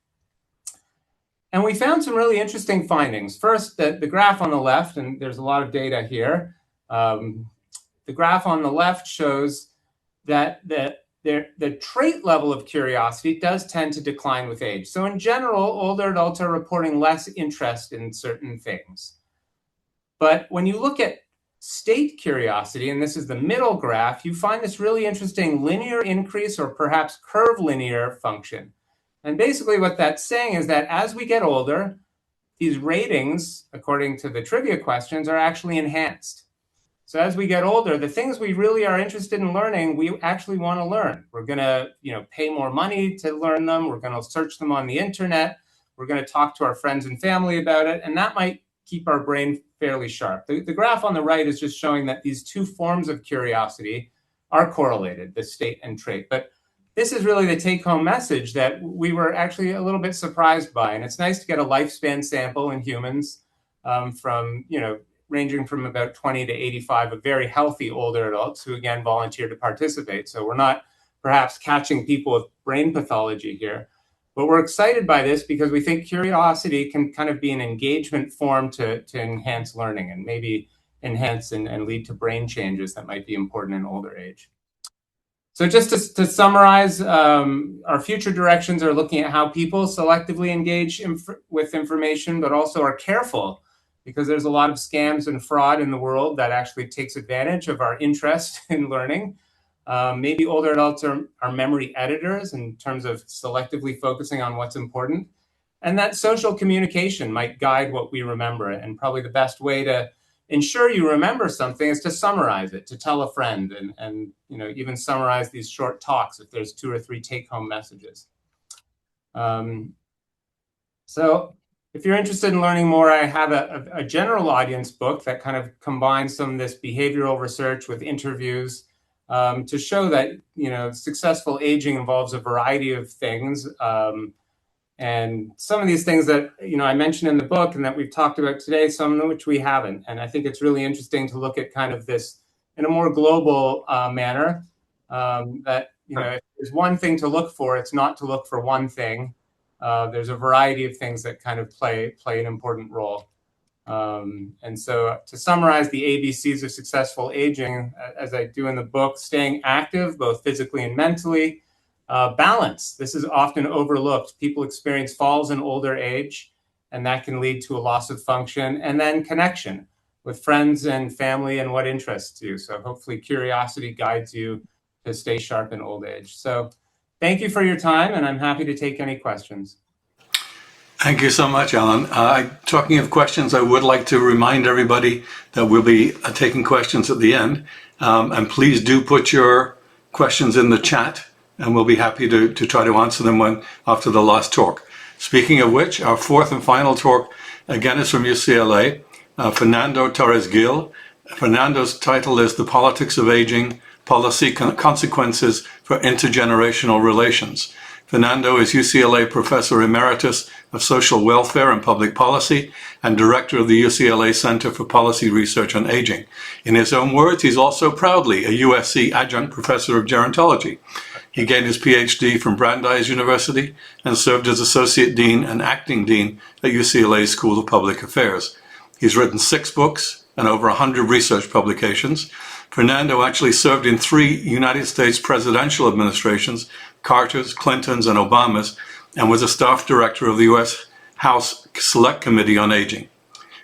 And we found some really interesting findings. First, the graph on the left, and there's a lot of data here. The graph on the left shows that the trait level of curiosity does tend to decline with age. So in general, older adults are reporting less interest in certain things. But when you look at state curiosity, and this is the middle graph, you find this really interesting linear increase or perhaps curvilinear function. And basically what that's saying is that as we get older, these ratings, according to the trivia questions, are actually enhanced. So as we get older, the things we really are interested in learning, we actually want to learn. We're going to, pay more money to learn them. We're going to search them on the internet. We're going to talk to our friends and family about it. And that might keep our brain fairly sharp. The graph on the right is just showing that these two forms of curiosity are correlated, the state and trait. But this is really the take-home message that we were actually a little bit surprised by. And it's nice to get a lifespan sample in humans from, ranging from about 20 to 85 of very healthy older adults who, again, volunteer to participate. So we're not perhaps catching people with brain pathology here. But we're excited by this because we think curiosity can kind of be an engagement form to enhance learning and maybe enhance and lead to brain changes that might be important in older age. So just to summarize, our future directions are looking at how people selectively engage with information, but also are careful because there's a lot of scams and fraud in the world that actually takes advantage of our interest in learning. Maybe older adults are memory editors in terms of selectively focusing on what's important. And that social communication might guide what we remember. And probably the best way to ensure you remember something is to summarize it, to tell a friend, and even summarize these short talks if there's 2 or 3 take-home messages. So if you're interested in learning more, I have a general audience book that kind of combines some of this behavioral research with interviews to show that successful aging involves a variety of things. And some of these things that I mentioned in the book and that we've talked about today, some of which we haven't. And I think it's really interesting to look at kind of this in a more global manner. That if there's one thing to look for, it's not to look for one thing. There's a variety of things that kind of play an important role. And so to summarize the ABCs of successful aging, as I do in the book, staying active, both physically and mentally. Balance. This is often overlooked. People experience falls in older age, and that can lead to a loss of function. And then connection with friends and family and what interests you. So hopefully curiosity guides you to stay sharp in old age. So thank you for your time, and I'm happy to take any questions. Thank you so much, Alan. Talking of questions, I would like to remind everybody that we'll be taking questions at the end. And please do put your questions in the chat, and we'll be happy to try to answer them after the last talk. Speaking of which, our fourth and final talk, again, is from UCLA, Fernando Torres Gil. Fernando's title is The Politics of Aging, Policy Consequences for Intergenerational Relations. Fernando is UCLA Professor Emeritus of Social Welfare and Public Policy and Director of the UCLA Center for Policy Research on Aging. In his own words, he's also proudly a USC Adjunct Professor of Gerontology. He gained his PhD from Brandeis University and served as Associate Dean and Acting Dean at UCLA's School of Public Affairs. He's written 6 books and over 100 research publications. Fernando actually served in 3 United States presidential administrations, Carter's, Clinton's, and Obama's, and was a staff director of the U.S. House Select Committee on Aging.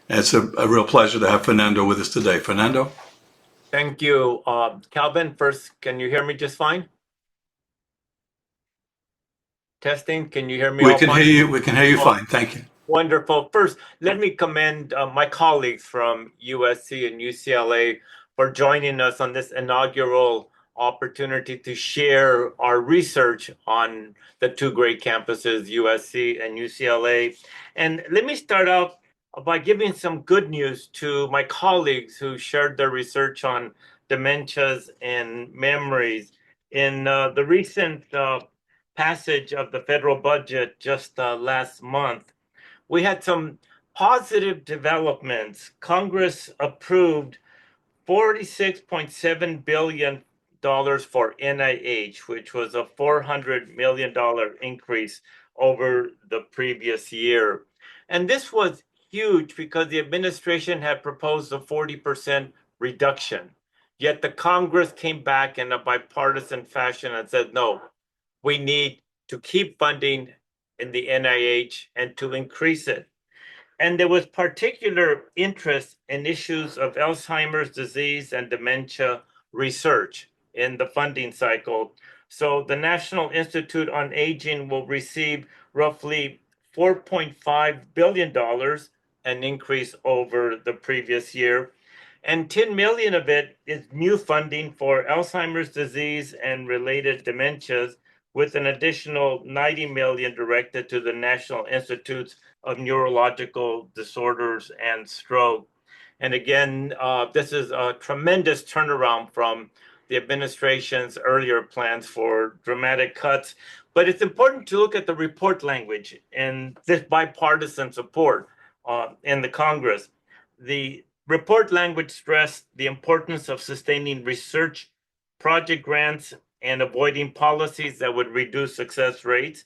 It's a real pleasure to have Fernando with us today. Fernando? Thank you. Calvin, first, can you hear me just fine? Testing, can you hear me all fine? We can hear you fine. Thank you. Wonderful. First, let me commend my colleagues from USC and UCLA for joining us on this inaugural opportunity to share our research on the 2 great campuses, USC and UCLA. And let me start out by giving some good news to my colleagues who shared their research on dementias and memories. In the recent passage of the federal budget just last month, we had some positive developments. Congress approved $46.7 billion for NIH, which was a $400 million increase over the previous year. And this was huge because the administration had proposed a 40% reduction. Yet the Congress came back in a bipartisan fashion and said, no, we need to keep funding in the NIH and to increase it. And there was particular interest in issues of Alzheimer's disease and dementia research in the funding cycle. So the National Institute on Aging will receive roughly $4.5 billion, an increase over the previous year. And 10 million of it is new funding for Alzheimer's disease and related dementias, with an additional 90 million directed to the National Institutes of Neurological Disorders and Stroke. And again, this is a tremendous turnaround from the administration's earlier plans for dramatic cuts. But it's important to look at the report language and this bipartisan support in the Congress. The report language stressed the importance of sustaining research project grants and avoiding policies that would reduce success rates,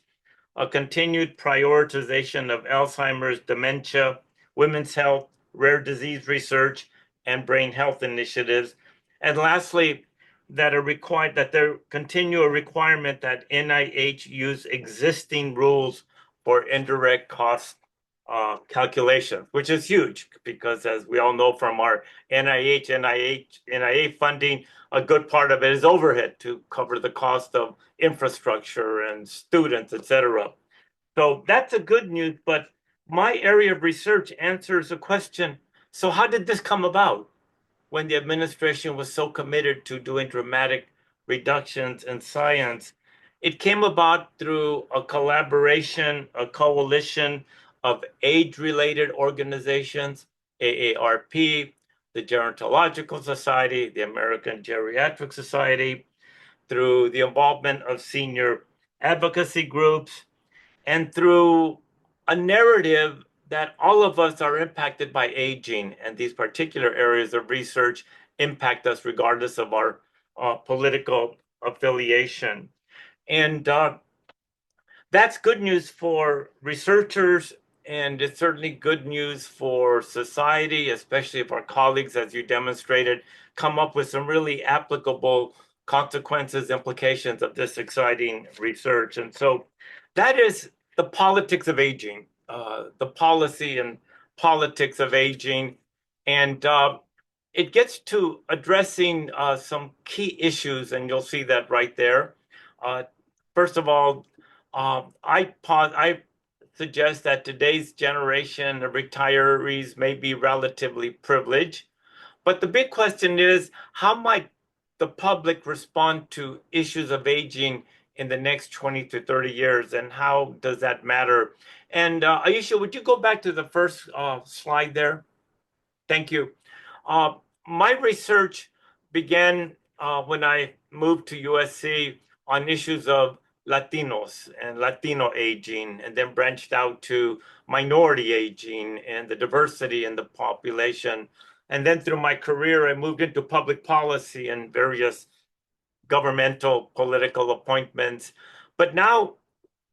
a continued prioritization of Alzheimer's, dementia, women's health, rare disease research, and brain health initiatives. And lastly, that there continue a requirement that NIH use existing rules for indirect cost calculation, which is huge because, as we all know from our NIH funding, a good part of it is overhead to cover the cost of infrastructure and students, etc. So that's a good news, but my area of research answers the question, so how did this come about when the administration was so committed to doing dramatic reductions in science? It came about through a collaboration, a coalition of age-related organizations, AARP, the Gerontological Society, the American Geriatric Society, through the involvement of senior advocacy groups, and through a narrative that all of us are impacted by aging, and these particular areas of research impact us regardless of our political affiliation. And that's good news for researchers, and it's certainly good news for society, especially if our colleagues, as you demonstrated, come up with some really applicable consequences, implications of this exciting research. And so that is the politics of aging, the policy and politics of aging. And it gets to addressing some key issues, and you'll see that right there. First of all, I suggests that today's generation of retirees may be relatively privileged. But the big question is, how might the public respond to issues of aging in the next 20 to 30 years, and how does that matter? And Aisha, would you go back to the first slide there? Thank you. My research began when I moved to USC on issues of Latinos and Latino aging, and then branched out to minority aging and the diversity in the population. And then through my career, I moved into public policy and various governmental political appointments. But now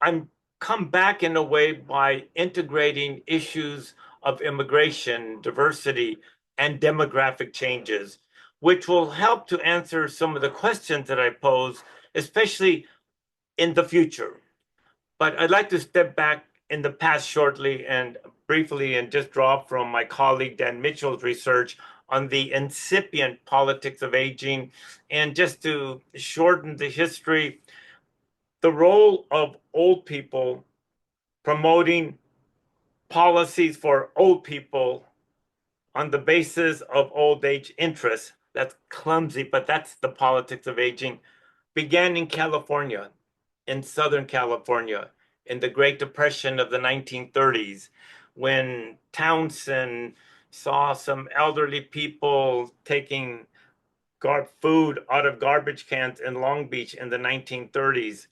I'm come back in a way by integrating issues of immigration, diversity, and demographic changes, which will help to answer some of the questions that I pose, especially in the future. But I'd like to step back in the past shortly and briefly and just draw from my colleague Dan Mitchell's research on the incipient politics of aging. And just to shorten the history, the role of old people promoting policies for old people on the basis of old age interests, that's clumsy, but that's the politics of aging, began in California, in Southern California, in the Great Depression of the 1930s, when Townsend saw some elderly people taking food out of garbage cans in Long Beach in the 1930s.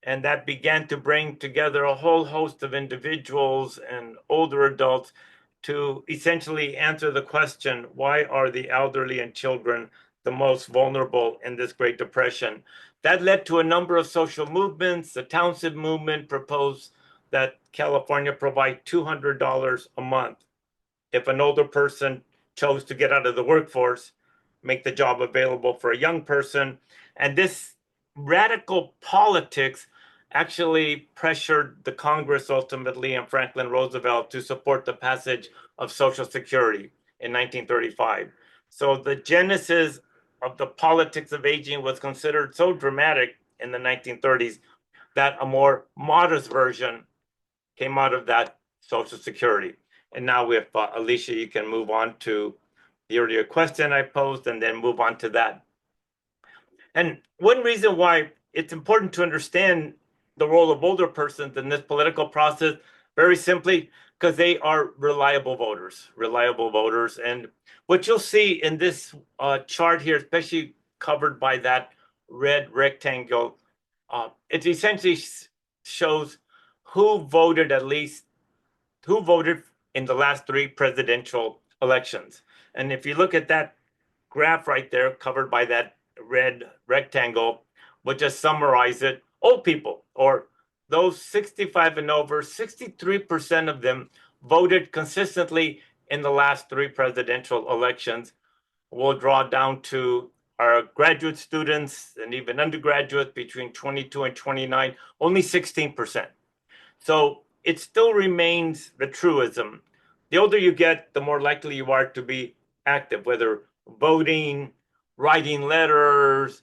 And that began to bring together a whole host of individuals and older adults to essentially answer the question, why are the elderly and children the most vulnerable in this Great Depression? That led to a number of social movements. The Townsend movement proposed that California provide $200 a month if an older person chose to get out of the workforce, make the job available for a young person. And this radical politics actually pressured the Congress ultimately and Franklin Roosevelt to support the passage of Social Security in 1935. So the genesis of the politics of aging was considered so dramatic in the 1930s that a more modest version came out of that Social Security. And now if Alicia, you can move on to the earlier question I posed and then move on to that. And one reason why it's important to understand the role of older persons in this political process, very simply, because they are reliable voters. And what you'll see in this chart here, especially covered by that red rectangle, it essentially shows who voted in the last 3 presidential elections. And if you look at that graph right there covered by that red rectangle, we'll just summarize it. Old people, or those 65 and over, 63% of them voted consistently in the last 3 presidential elections. We'll draw down to our graduate students and even undergraduates between 22 and 29, only 16%. So it still remains the truism. The older you get, the more likely you are to be active, whether voting, writing letters,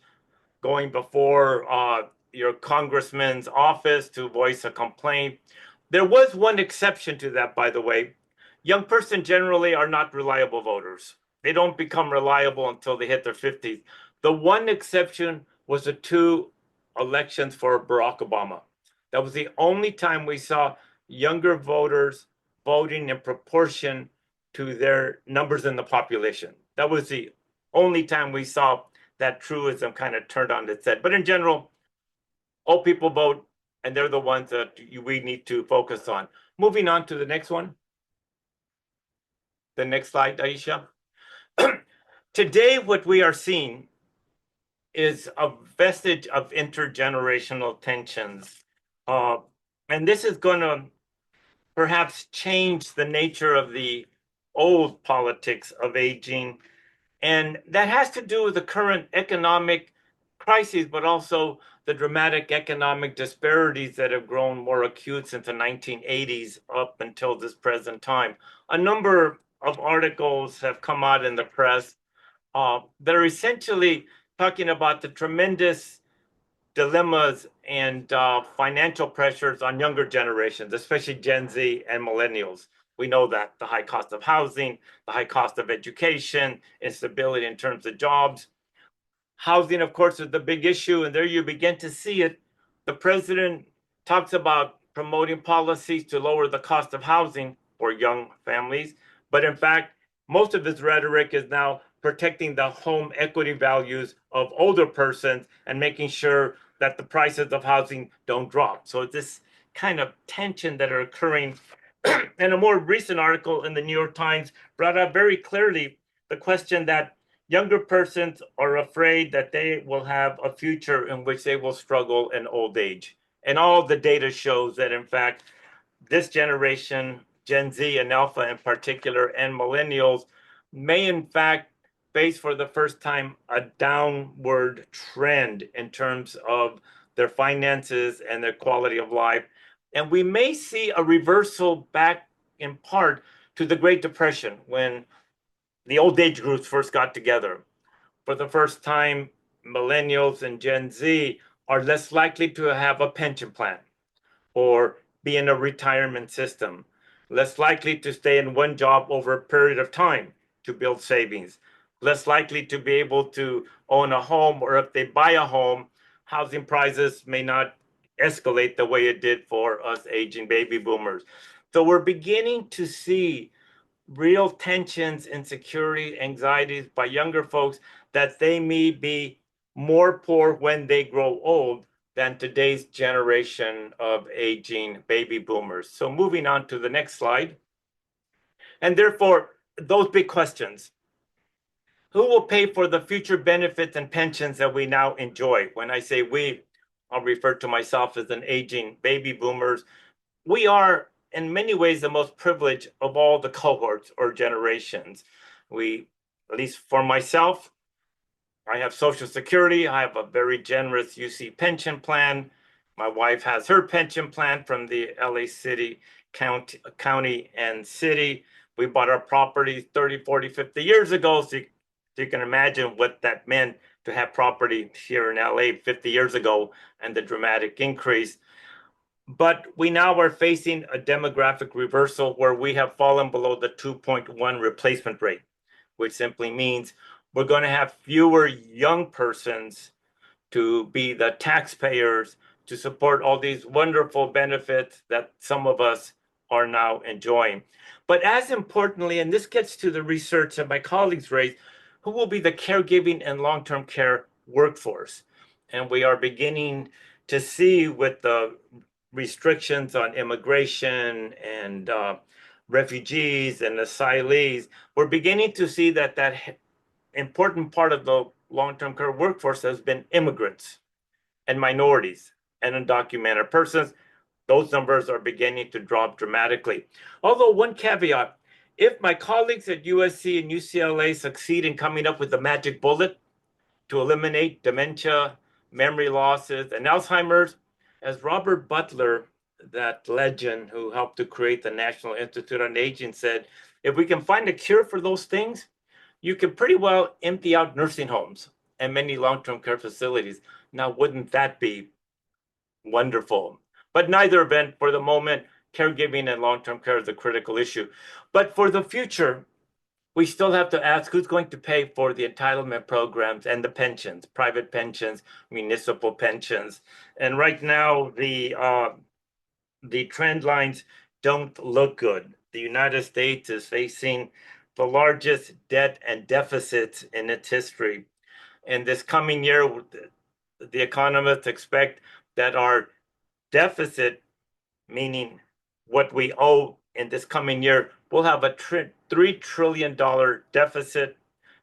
going before your congressman's office to voice a complaint. There was one exception to that, by the way. Young persons generally are not reliable voters. They don't become reliable until they hit their 50s. The one exception was the 2 elections for Barack Obama. That was the only time we saw younger voters voting in proportion to their numbers in the population. That was the only time we saw that truism kind of turned on its head. But in general, old people vote, and they're the ones that we need to focus on. Moving on to the next one. The next slide, Aisha. Today, what we are seeing is a vestige of intergenerational tensions. And this is going to perhaps change the nature of the old politics of aging. And that has to do with the current economic crises, but also the dramatic economic disparities that have grown more acute since the 1980s up until this present time. A number of articles have come out in the press that are essentially talking about the tremendous dilemmas and financial pressures on younger generations, especially Gen Z and millennials. We know that the high cost of housing, the high cost of education, instability in terms of jobs. Housing, of course, is the big issue, and there you begin to see it. The president talks about promoting policies to lower the cost of housing for young families, but in fact, most of his rhetoric is now protecting the home equity values of older persons and making sure that the prices of housing don't drop. So this kind of tension that are occurring. And a more recent article in the New York Times brought up very clearly the question that younger persons are afraid that they will have a future in which they will struggle in old age. And all the data shows that, in fact, this generation, Gen Z and Alpha in particular, and millennials may, in fact, face for the first time a downward trend in terms of their finances and their quality of life. And we may see a reversal back in part to the Great Depression when the old age groups first got together. For the first time, millennials and Gen Z are less likely to have a pension plan or be in a retirement system, less likely to stay in one job over a period of time to build savings, less likely to be able to own a home, or if they buy a home, housing prices may not escalate the way it did for us aging baby boomers. So we're beginning to see real tensions, insecurity, anxieties by younger folks that they may be more poor when they grow old than today's generation of aging baby boomers. So moving on to the next slide. And therefore, those big questions. Who will pay for the future benefits and pensions that we now enjoy? When I say we, I'll refer to myself as an aging baby boomers. We are in many ways the most privileged of all the cohorts or generations. We, at least for myself, I have Social Security. I have a very generous UC pension plan. My wife has her pension plan from the LA City, county and city. We bought our property 30, 40, 50 years ago. So you can imagine what that meant to have property here in LA 50 years ago and the dramatic increase. But we now are facing a demographic reversal where we have fallen below the 2.1 replacement rate, which simply means we're going to have fewer young persons to be the taxpayers to support all these wonderful benefits that some of us are now enjoying. But as importantly, and this gets to the research that my colleagues raised, who will be the caregiving and long-term care workforce? And we are beginning to see with the restrictions on immigration and refugees and asylees, we're beginning to see that that important part of the long-term care workforce has been immigrants and minorities and undocumented persons. Those numbers are beginning to drop dramatically. Although one caveat, if my colleagues at USC and UCLA succeed in coming up with a magic bullet to eliminate dementia, memory losses, and Alzheimer's, as Robert Butler, that legend who helped to create the National Institute on Aging, said, if we can find a cure for those things, you can pretty well empty out nursing homes and many long-term care facilities. Now, wouldn't that be wonderful? But neither event, for the moment, caregiving and long-term care is a critical issue. But for the future, we still have to ask who's going to pay for the entitlement programs and the pensions, private pensions, municipal pensions. And right now, the trend lines don't look good. The United States is facing the largest debt and deficits in its history. And this coming year, the economists expect that our deficit, meaning what we owe in this coming year, we'll have a $3 trillion deficit.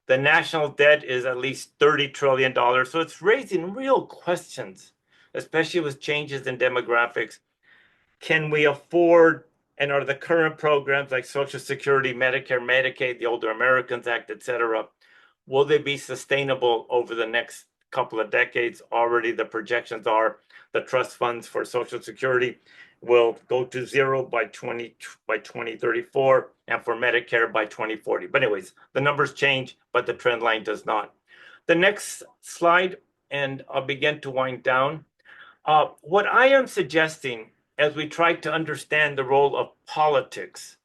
The national debt is at least $30 trillion. So it's raising real questions, especially with changes in demographics. Can we afford, and are the current programs like Social Security, Medicare, Medicaid, the Older Americans Act, et cetera, will they be sustainable over the next couple of decades? Already the projections are the trust funds for Social Security will go to zero by 2034, and for Medicare by 2040. But anyways, the numbers change, but the trend line does not. The next slide, and I'll begin to wind down. What I am suggesting as we try to understand the role of politics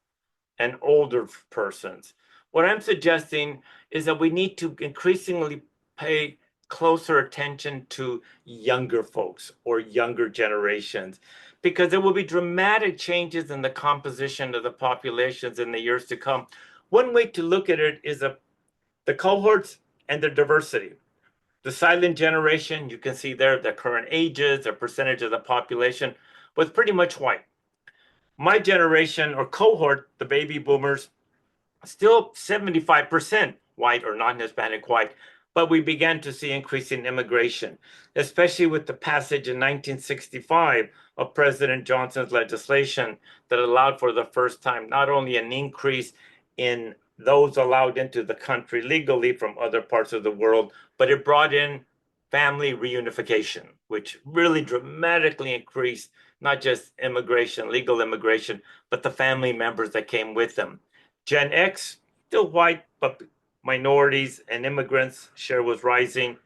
and older persons, what I'm suggesting is that we need to increasingly pay closer attention to younger folks or younger generations, because there will be dramatic changes in the composition of the populations in the years to come. One way to look at it is the cohorts and their diversity. The silent generation, you can see there the current ages, their percentage of the population, was pretty much white. My generation or cohort, the baby boomers, still 75% white or non-Hispanic white, but we began to see increasing immigration, especially with the passage in 1965 of President Johnson's legislation that allowed for the first time not only an increase in those allowed into the country legally from other parts of the world, but it brought in family reunification, which really dramatically increased not just immigration, legal immigration, but the family members that came with them. Gen X, still white, but minorities and immigrants share was rising.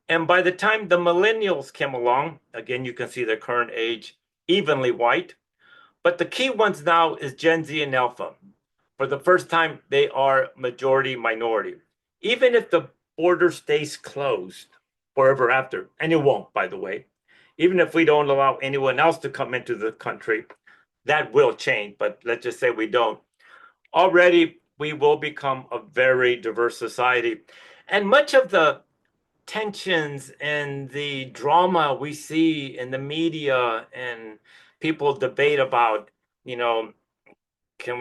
And by the time the millennials came along, again, you can see their current age, evenly white. But the key ones now is Gen Z and Alpha. For the first time, they are majority minority. Even if the border stays closed forever after, and it won't, by the way, even if we don't allow anyone else to come into the country, that will change. But let's just say we don't. Already, we will become a very diverse society. And much of the tensions and the drama we see in the media and people debate about, can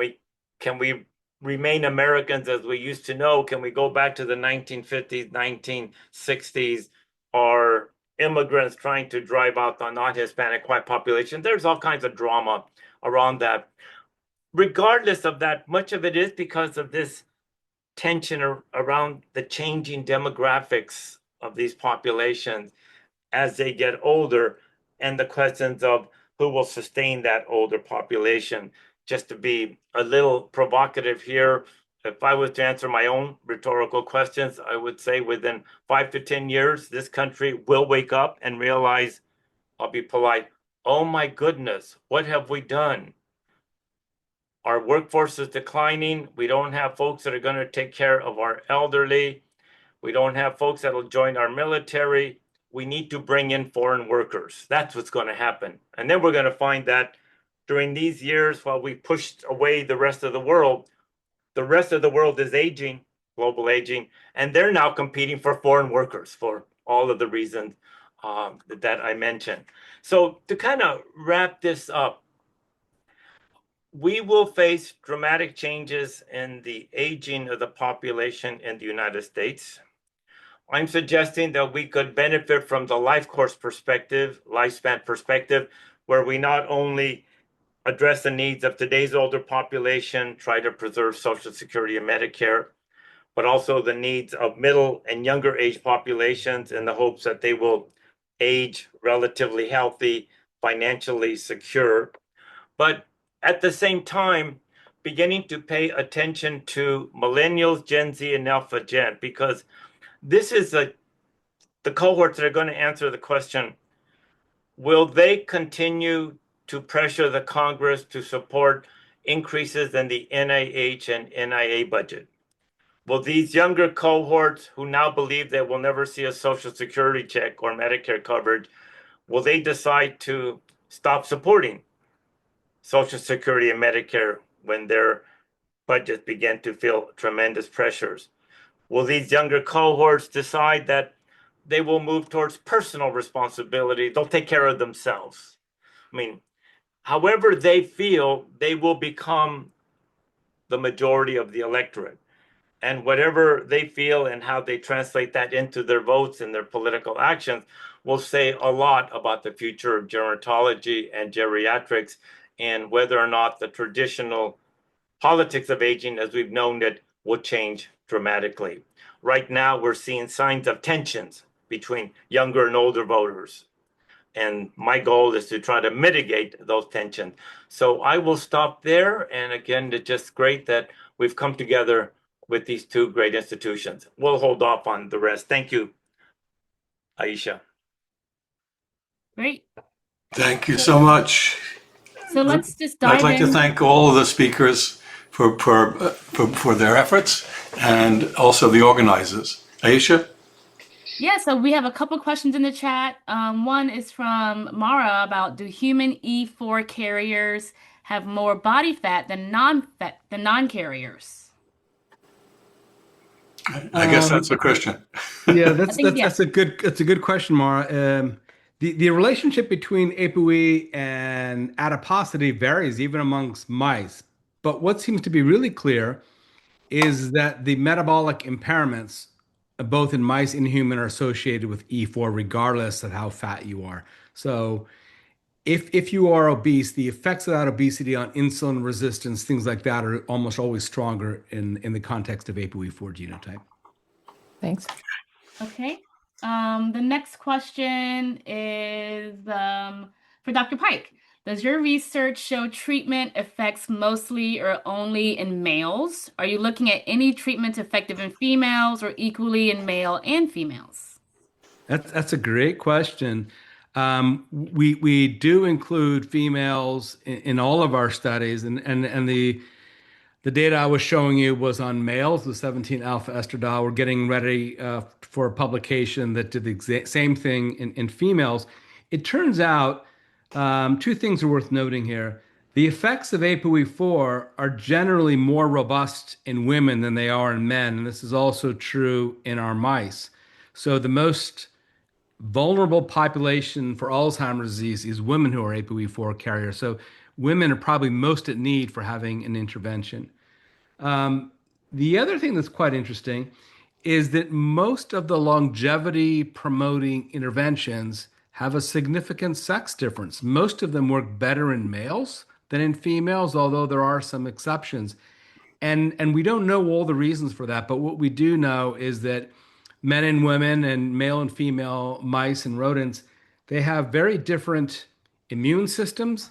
we remain Americans as we used to know? Can we go back to the 1950s, 1960s? Or immigrants trying to drive out the non-Hispanic white population? There's all kinds of drama around that. Regardless of that, much of it is because of this tension around the changing demographics of these populations as they get older, and the questions of who will sustain that older population. Just to be a little provocative here, if I was to answer my own rhetorical questions, I would say within 5 to 10 years, this country will wake up and realize, I'll be polite, oh my goodness, what have we done? Our workforce is declining. We don't have folks that are going to take care of our elderly. We don't have folks that will join our military. We need to bring in foreign workers. That's what's going to happen. And then we're going to find that during these years, while we pushed away the rest of the world is aging, global aging, and they're now competing for foreign workers for all of the reasons that I mentioned. So to kind of wrap this up, we will face dramatic changes in the aging of the population in the United States. I'm suggesting that we could benefit from the life course perspective, lifespan perspective, where we not only address the needs of today's older population, try to preserve Social Security and Medicare, but also the needs of middle and younger age populations in the hopes that they will age relatively healthy, financially secure. But at the same time, beginning to pay attention to millennials, Gen Z, and Alpha Gen, because this is the cohorts that are going to answer the question, will they continue to pressure the Congress to support increases in the NIH and NIA budget? Will these younger cohorts who now believe they will never see a Social Security check or Medicare coverage, will they decide to stop supporting Social Security and Medicare when their budgets begin to feel tremendous pressures? Will these younger cohorts decide that they will move towards personal responsibility? They'll take care of themselves. I mean, however they feel, they will become the majority of the electorate. And whatever they feel and how they translate that into their votes and their political actions will say a lot about the future of gerontology and geriatrics, and whether or not the traditional politics of aging as we've known it will change dramatically. Right now, we're seeing signs of tensions between younger and older voters. And my goal is to try to mitigate those tensions. So I will stop there. And again, it's just great that we've come together with these two great institutions. We'll hold off on the rest. Thank you. Aisha. Great. Thank you so much. So let's just I'd dive like to in. thank all of the speakers for their efforts and also the organizers. Aisha? Yeah, so we have a couple questions in the chat. One is from Mara about, do human E4 carriers have more body fat than non-carriers? I guess that's a question. Yeah, I think yeah. that's a good question, Mara. The relationship between ApoE and adiposity varies even amongst mice. But what seems to be really clear is that the metabolic impairments, both in mice and human, are associated with E4, regardless of how fat you are. So if you are obese, the effects of that obesity on insulin resistance, things like that, are almost always stronger in the context of ApoE4 genotype. Thanks. Okay. The next question is for Dr. Pike. Does your research show treatment effects mostly or only in males? Are you looking at any treatments effective in females or equally in male and females? That's a great question. We do include females in all of our studies, and the data I was showing you was on males, the 17 alpha estradiol. We're getting ready for a publication that did the same thing in females. It turns out two things are worth noting here. The effects of ApoE4 are generally more robust in women than they are in men, and this is also true in our mice. So the most vulnerable population for Alzheimer's disease is women who are ApoE4 carriers. So women are probably most at need for having an intervention. The other thing that's quite interesting is that most of the longevity promoting interventions have a significant sex difference. Most of them work better in males than in females, although there are some exceptions. And we don't know all the reasons for that, but what we do know is that men and women and male and female mice and rodents, they have very different immune systems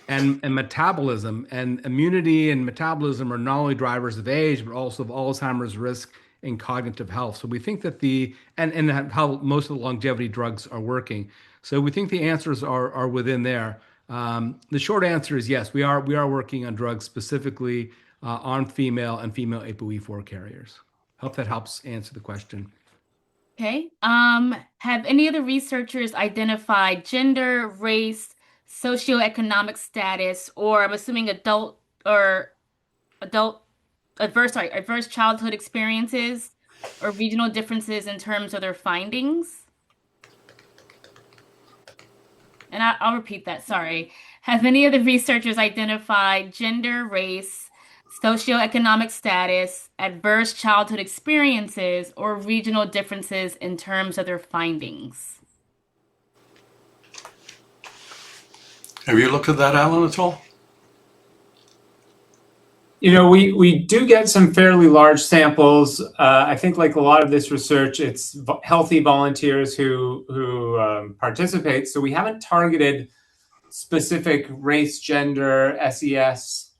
and metabolism. And immunity and metabolism are not only drivers of age, but also of Alzheimer's risk and cognitive health. So we think that and how most of the longevity drugs are working. So we think the answers are within there. The short answer is yes, we are working on drugs specifically on female and female ApoE4 carriers. Hope that helps answer the question. Okay. Have any of the researchers identified gender, race, socioeconomic status, or I'm assuming adult adverse childhood experiences or regional differences in terms of their findings? And I'll repeat that, sorry. Have any of the researchers identified gender, race, socioeconomic status, adverse childhood experiences, or regional differences in terms of their findings? Have you looked at that, Alan, at all? We do get some fairly large samples. I think, like a lot of this research, it's healthy volunteers who participate. So we haven't targeted specific race, gender, SES.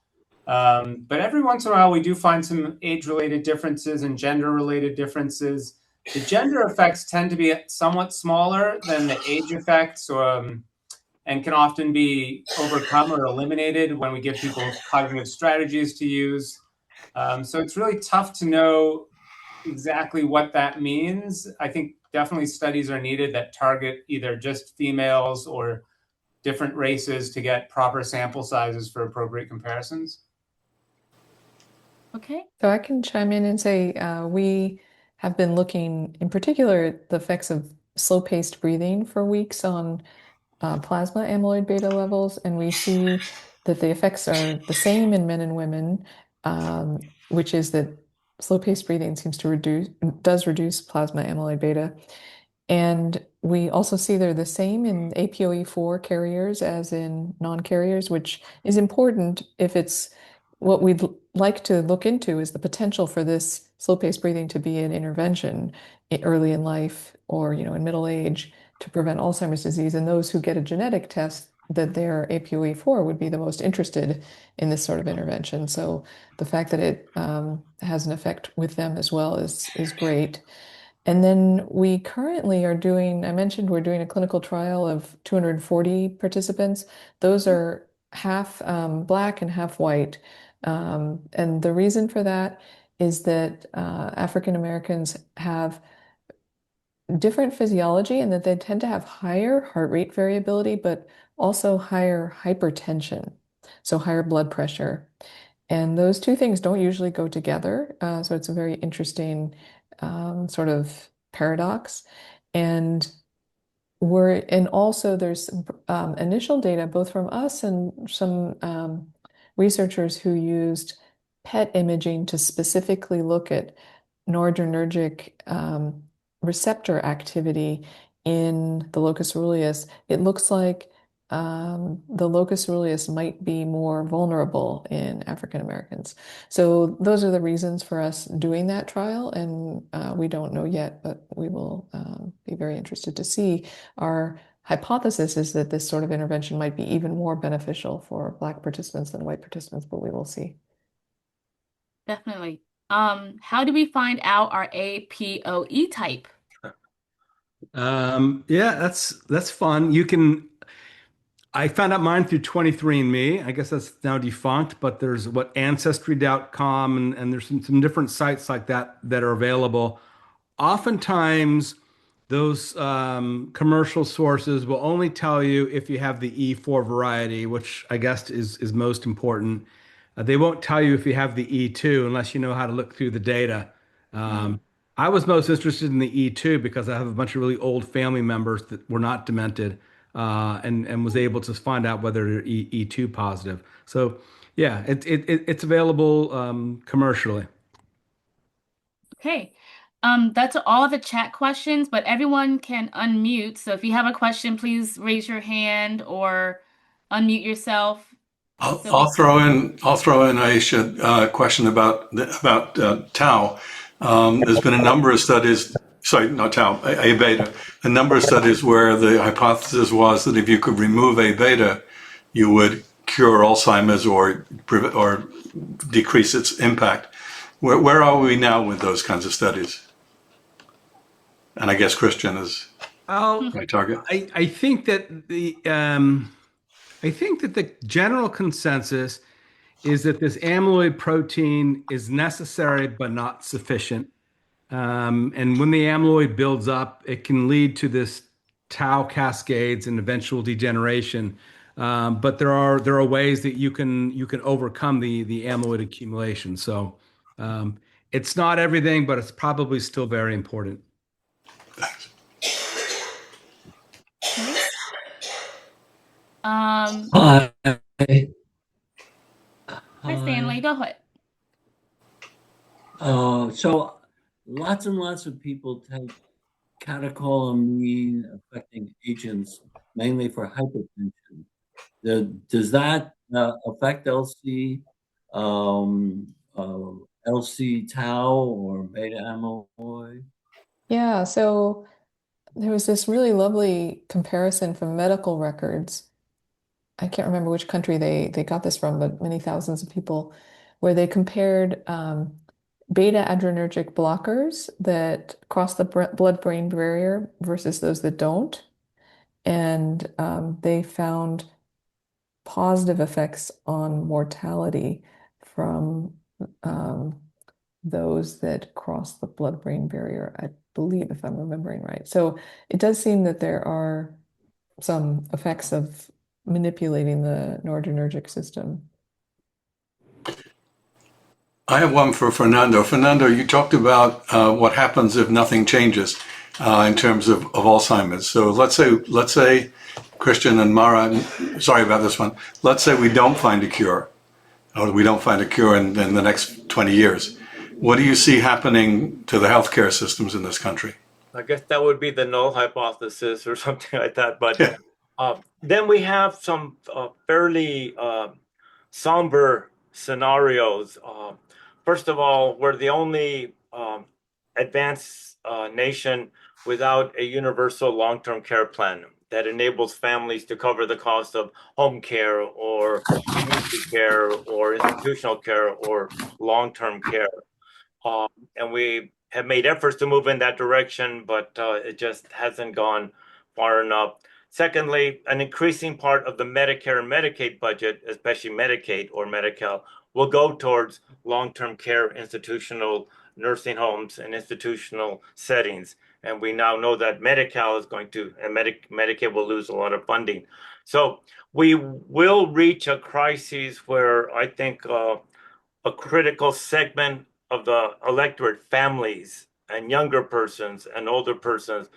But every once in a while, we do find some age-related differences and gender-related differences. The gender effects tend to be somewhat smaller than the age effects, and can often be overcome or eliminated when we give people cognitive strategies to use. So it's really tough to know exactly what that means. I think definitely studies are needed that target either just females or different races to get proper sample sizes for appropriate comparisons. Okay. So I can chime in and say we have been looking in particular at the effects of slow-paced breathing for weeks on plasma amyloid beta levels, and we see that the effects are the same in men and women, which is that slow-paced breathing does reduce plasma amyloid beta. And we also see they're the same in APOE4 carriers as in non-carriers, which is important if it's what we'd like to look into is the potential for this slow-paced breathing to be an intervention early in life or in middle age to prevent Alzheimer's disease. And those who get a genetic test that they're APOE4 would be the most interested in this sort of intervention. So the fact that it has an effect with them as well is great. And then we currently are doing, I mentioned we're doing a clinical trial of 240 participants. Those are half Black and half white. And the reason for that is that African Americans have different physiology and that they tend to have higher heart rate variability, but also higher hypertension, so higher blood pressure. And those two things don't usually go together. So it's a very interesting sort of paradox. And and also there's initial data both from us and some researchers who used PET imaging to specifically look at noradrenergic receptor activity in the locus coeruleus. It looks like the locus coeruleus might be more vulnerable in African Americans. So those are the reasons for us doing that trial, and we don't know yet, but we will be very interested to see. Our hypothesis is that this sort of intervention might be even more beneficial for Black participants than white participants, but we will see. Definitely. How do we find out our APOE type? Yeah, that's fun. I found out mine through 23andMe. I guess that's now defunct, but there's Ancestry.com and there's some different sites like that that are available. Oftentimes, those commercial sources will only tell you if you have the E4 variety, which I guess is most important. They won't tell you if you have the E2 unless you know how to look through the data. Um, I was most interested in the E2 because I have a bunch of really old family members that were not demented, and was able to find out whether they're E2 positive. So yeah, it's available commercially. Okay. That's all the chat questions, but everyone can unmute. So if you have a question, please raise your hand or unmute yourself. I'll throw in Aisha a question about tau. There's been a number of studies, sorry, not tau, A beta, a number of studies where the hypothesis was that if you could remove A beta, you would cure Alzheimer's or decrease its impact. Where are we now with those kinds of studies? And I guess Christian is Oh, my target. I think that the general consensus is that this amyloid protein is necessary but not sufficient. And when the amyloid builds up, it can lead to this tau cascades and eventual degeneration. But there are ways that you can overcome the amyloid accumulation. So it's not everything, but it's probably still very important. Thanks. Hi, Stanley, go ahead. So lots and lots of people take catecholamine affecting agents, mainly for hypertension. Does that affect LC, LC tau or beta amyloid? Yeah, so there was this really lovely comparison from medical records. I can't remember which country they got this from, but many thousands of people, where they compared beta adrenergic blockers that cross the blood-brain barrier versus those that don't. And they found positive effects on mortality from those that cross the blood-brain barrier, I believe, if I'm remembering right. So it does seem that there are some effects of manipulating the noradrenergic system. I have one for Fernando. Fernando, you talked about what happens if nothing changes in terms of Alzheimer's. So let's say Christian and Mara, sorry about this one. Let's say we don't find a cure, or we don't find a cure in the next 20 years. What do you see happening to the healthcare systems in this country? I guess that would be the null hypothesis or something like that. But Yeah. Then we have some fairly somber scenarios. First of all, we're the only advanced nation without a universal long-term care plan that enables families to cover the cost of home care or community care or institutional care or long-term care. And we have made efforts to move in that direction, but it just hasn't gone far enough. Secondly, an increasing part of the Medicare and Medicaid budget, especially Medicaid or Medi-Cal, will go towards long-term care, institutional nursing homes, and institutional settings. And we now know that Medi-Cal is going to, and Medicaid will lose a lot of funding. So we will reach a crisis where I think a critical segment of the electorate, families and younger persons and older persons,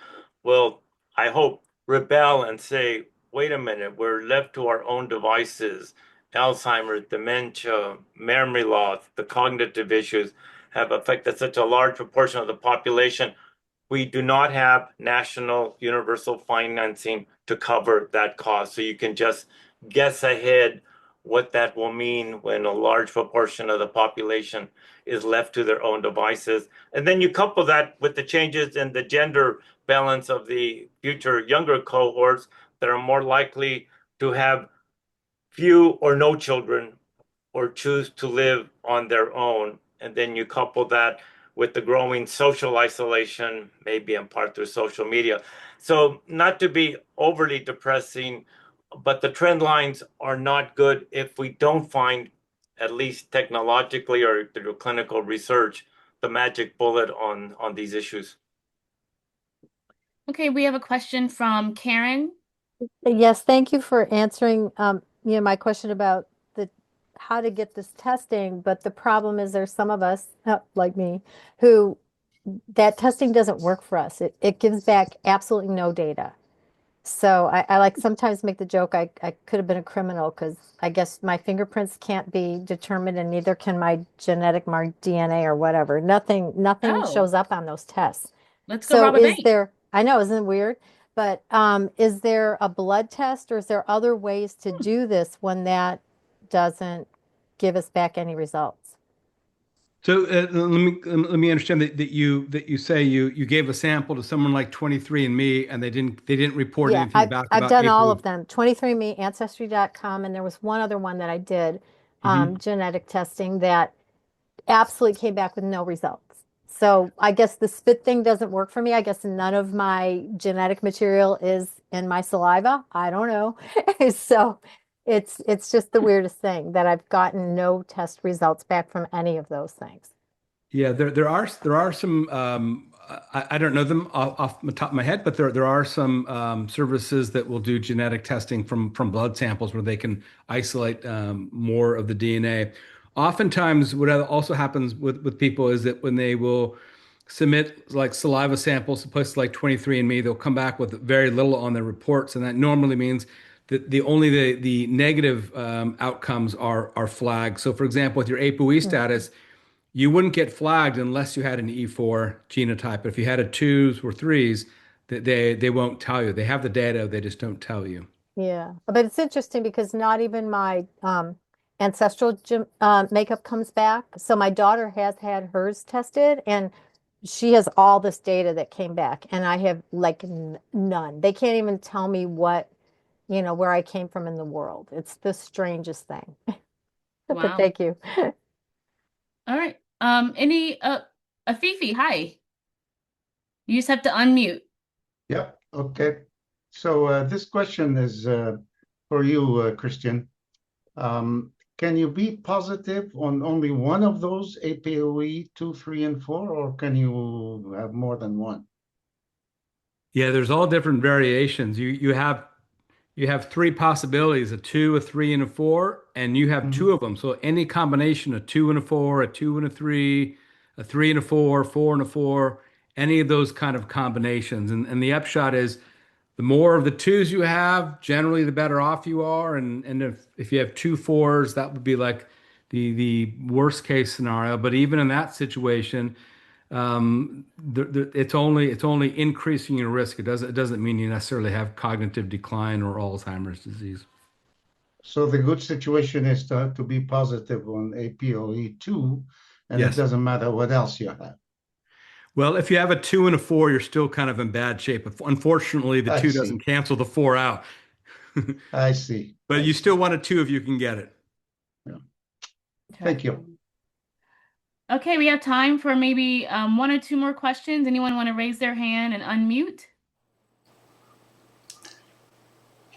will, I hope, rebel and say, wait a minute, we're left to our own devices. Alzheimer's, dementia, memory loss, the cognitive issues have affected such a large proportion of the population. We do not have national universal financing to cover that cost. So you can just guess ahead what that will mean when a large proportion of the population is left to their own devices. And then you couple that with the changes in the gender balance of the future younger cohorts that are more likely to have few or no children or choose to live on their own. And then you couple that with the growing social isolation, maybe in part through social media. So not to be overly depressing, but the trend lines are not good if we don't find, at least technologically or through clinical research, the magic bullet on these issues. Okay, we have a question from Karen. Yes, thank you for answering my question about how to get this testing. But the problem is there's some of us, like me, who that testing doesn't work for us. It gives back absolutely no data. So I like sometimes make the joke I could have been a criminal because I guess my fingerprints can't be determined and neither can my genetic mark DNA or whatever. Nothing Oh. shows up on those tests. Let's go rob a bank. I know, isn't it weird? But is there a blood test or is there other ways to do this when that doesn't give us back any results? So let me understand that you say you gave a sample to someone like 23andMe and they didn't report Yeah, anything back I've about done all APOE. of them. 23andMe, Ancestry.com, and there was one other one that I did, genetic testing that absolutely came back with no results. So I guess the spit thing doesn't work for me. I guess none of my genetic material is in my saliva. I don't know. So it's just the weirdest thing that I've gotten no test results back from any of those things. Yeah, there are some I don't know them off the top of my head, but there are some services that will do genetic testing from blood samples where they can isolate more of the DNA. Oftentimes, what also happens with people is that when they will submit like saliva samples to places like 23andMe, they'll come back with very little on their reports, and that normally means that the negative outcomes are flagged. So, for example, with your ApoE status, you wouldn't get flagged unless you had an E4 genotype. But if you had a 2s or 3s, they won't tell you. They have the data, they just don't tell you. Yeah, but it's interesting because not even my ancestral makeup comes back. So my daughter has had hers tested and she has all this data that came back and I have like none. They can't even tell me what, where I came from in the world. It's the strangest thing. But Wow. thank you. All right. Afifi, hi. You just have to unmute. Yeah, okay. So this question is for you, Christian. Can you be positive on only one of those, APOE 2, 3, and 4, or can you have more than one? Yeah, there's all different variations. You have three possibilities: a 2, a 3, and a 4, and you have two of them. So any combination, a 2 and a 4, a 2 and a 3, a 3 and a 4, 4 and a 4, any of those kind of combinations. And the upshot is the more of the 2s you have, generally the better off you are. And if you have 2 4s, that would be like the worst case scenario. But even in that situation, it's only increasing your risk. It doesn't mean you necessarily have cognitive decline or Alzheimer's disease. So the good situation is to be positive on APOE 2, and Yes. it doesn't matter what else you have. Well, if you have a 2 and a 4, you're still kind of in bad shape. Unfortunately, the I 2 see. doesn't cancel the 4 out. I see. But you still want a 2 if you can get it. Thank you. Okay, we have time for maybe one or two more questions. Anyone want to raise their hand and unmute?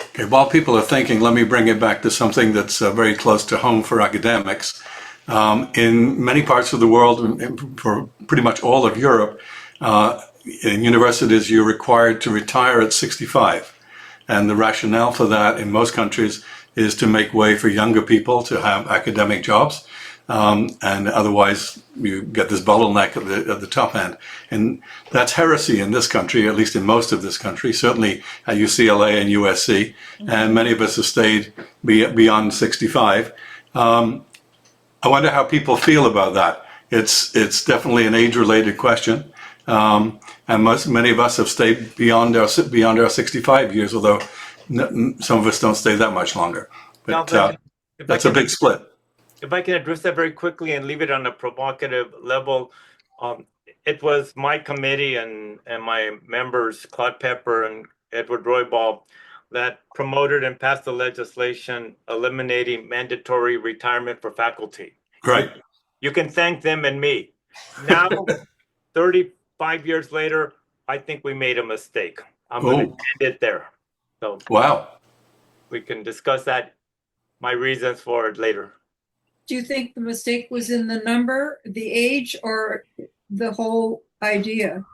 Okay, while people are thinking, let me bring it back to something that's very close to home for academics. In many parts of the world, and for pretty much all of Europe, in universities, you're required to retire at 65. And the rationale for that in most countries is to make way for younger people to have academic jobs. And otherwise, you get this bottleneck at the top end. And that's heresy in this country, at least in most of this country, certainly at UCLA and USC. And many of us have stayed beyond 65. I wonder how people feel about that. It's definitely an age-related question. And many of us have stayed beyond our 65 years, although some of us don't stay that much longer. But Calvin, that's a big split. if I can address that very quickly and leave it on a provocative level, it was my committee and my members, Claude Pepper and Edward Roybal, that promoted and passed the legislation eliminating mandatory retirement for faculty. Right. You can thank them and me. Now, 35 years later, I think we made a mistake. I'm going to end it there. So wow. We can discuss that, my reasons for it later. Do you think the mistake was in the number, the age, or the whole idea?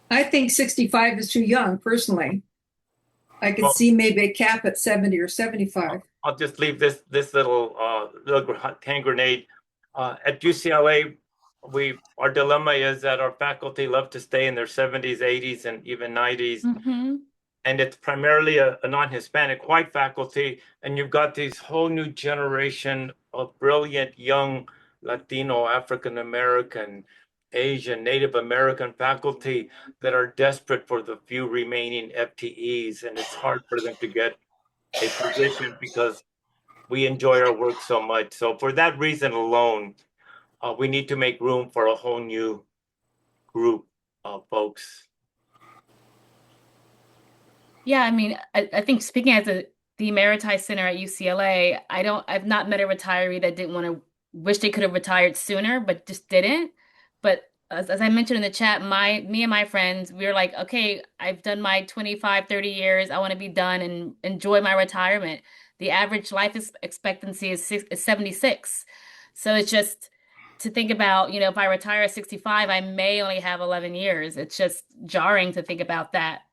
I think 65 is too young, personally. I could see maybe a cap at 70 or 75. I'll just leave this little hand grenade. At UCLA, our dilemma is that our faculty love to stay in their 70s, 80s, and even 90s. Mm-hmm. And it's primarily a non-Hispanic white faculty. And you've got this whole new generation of brilliant young Latino, African-American, Asian, Native American faculty that are desperate for the few remaining FTEs. And it's hard for them to get a position because we enjoy our work so much. So for that reason alone, we need to make room for a whole new group of folks. Yeah, I mean, I think speaking as the Emeriti Center at UCLA, I've not met a retiree that didn't want to wish they could have retired sooner, but just didn't. But as I mentioned in the chat, me and my friends, we were like, okay, I've done my 25, 30 years. I want to be done and enjoy my retirement. The average life expectancy is 76. So it's just to think about, if I retire at 65, I may only have 11 years. It's just jarring to think about that.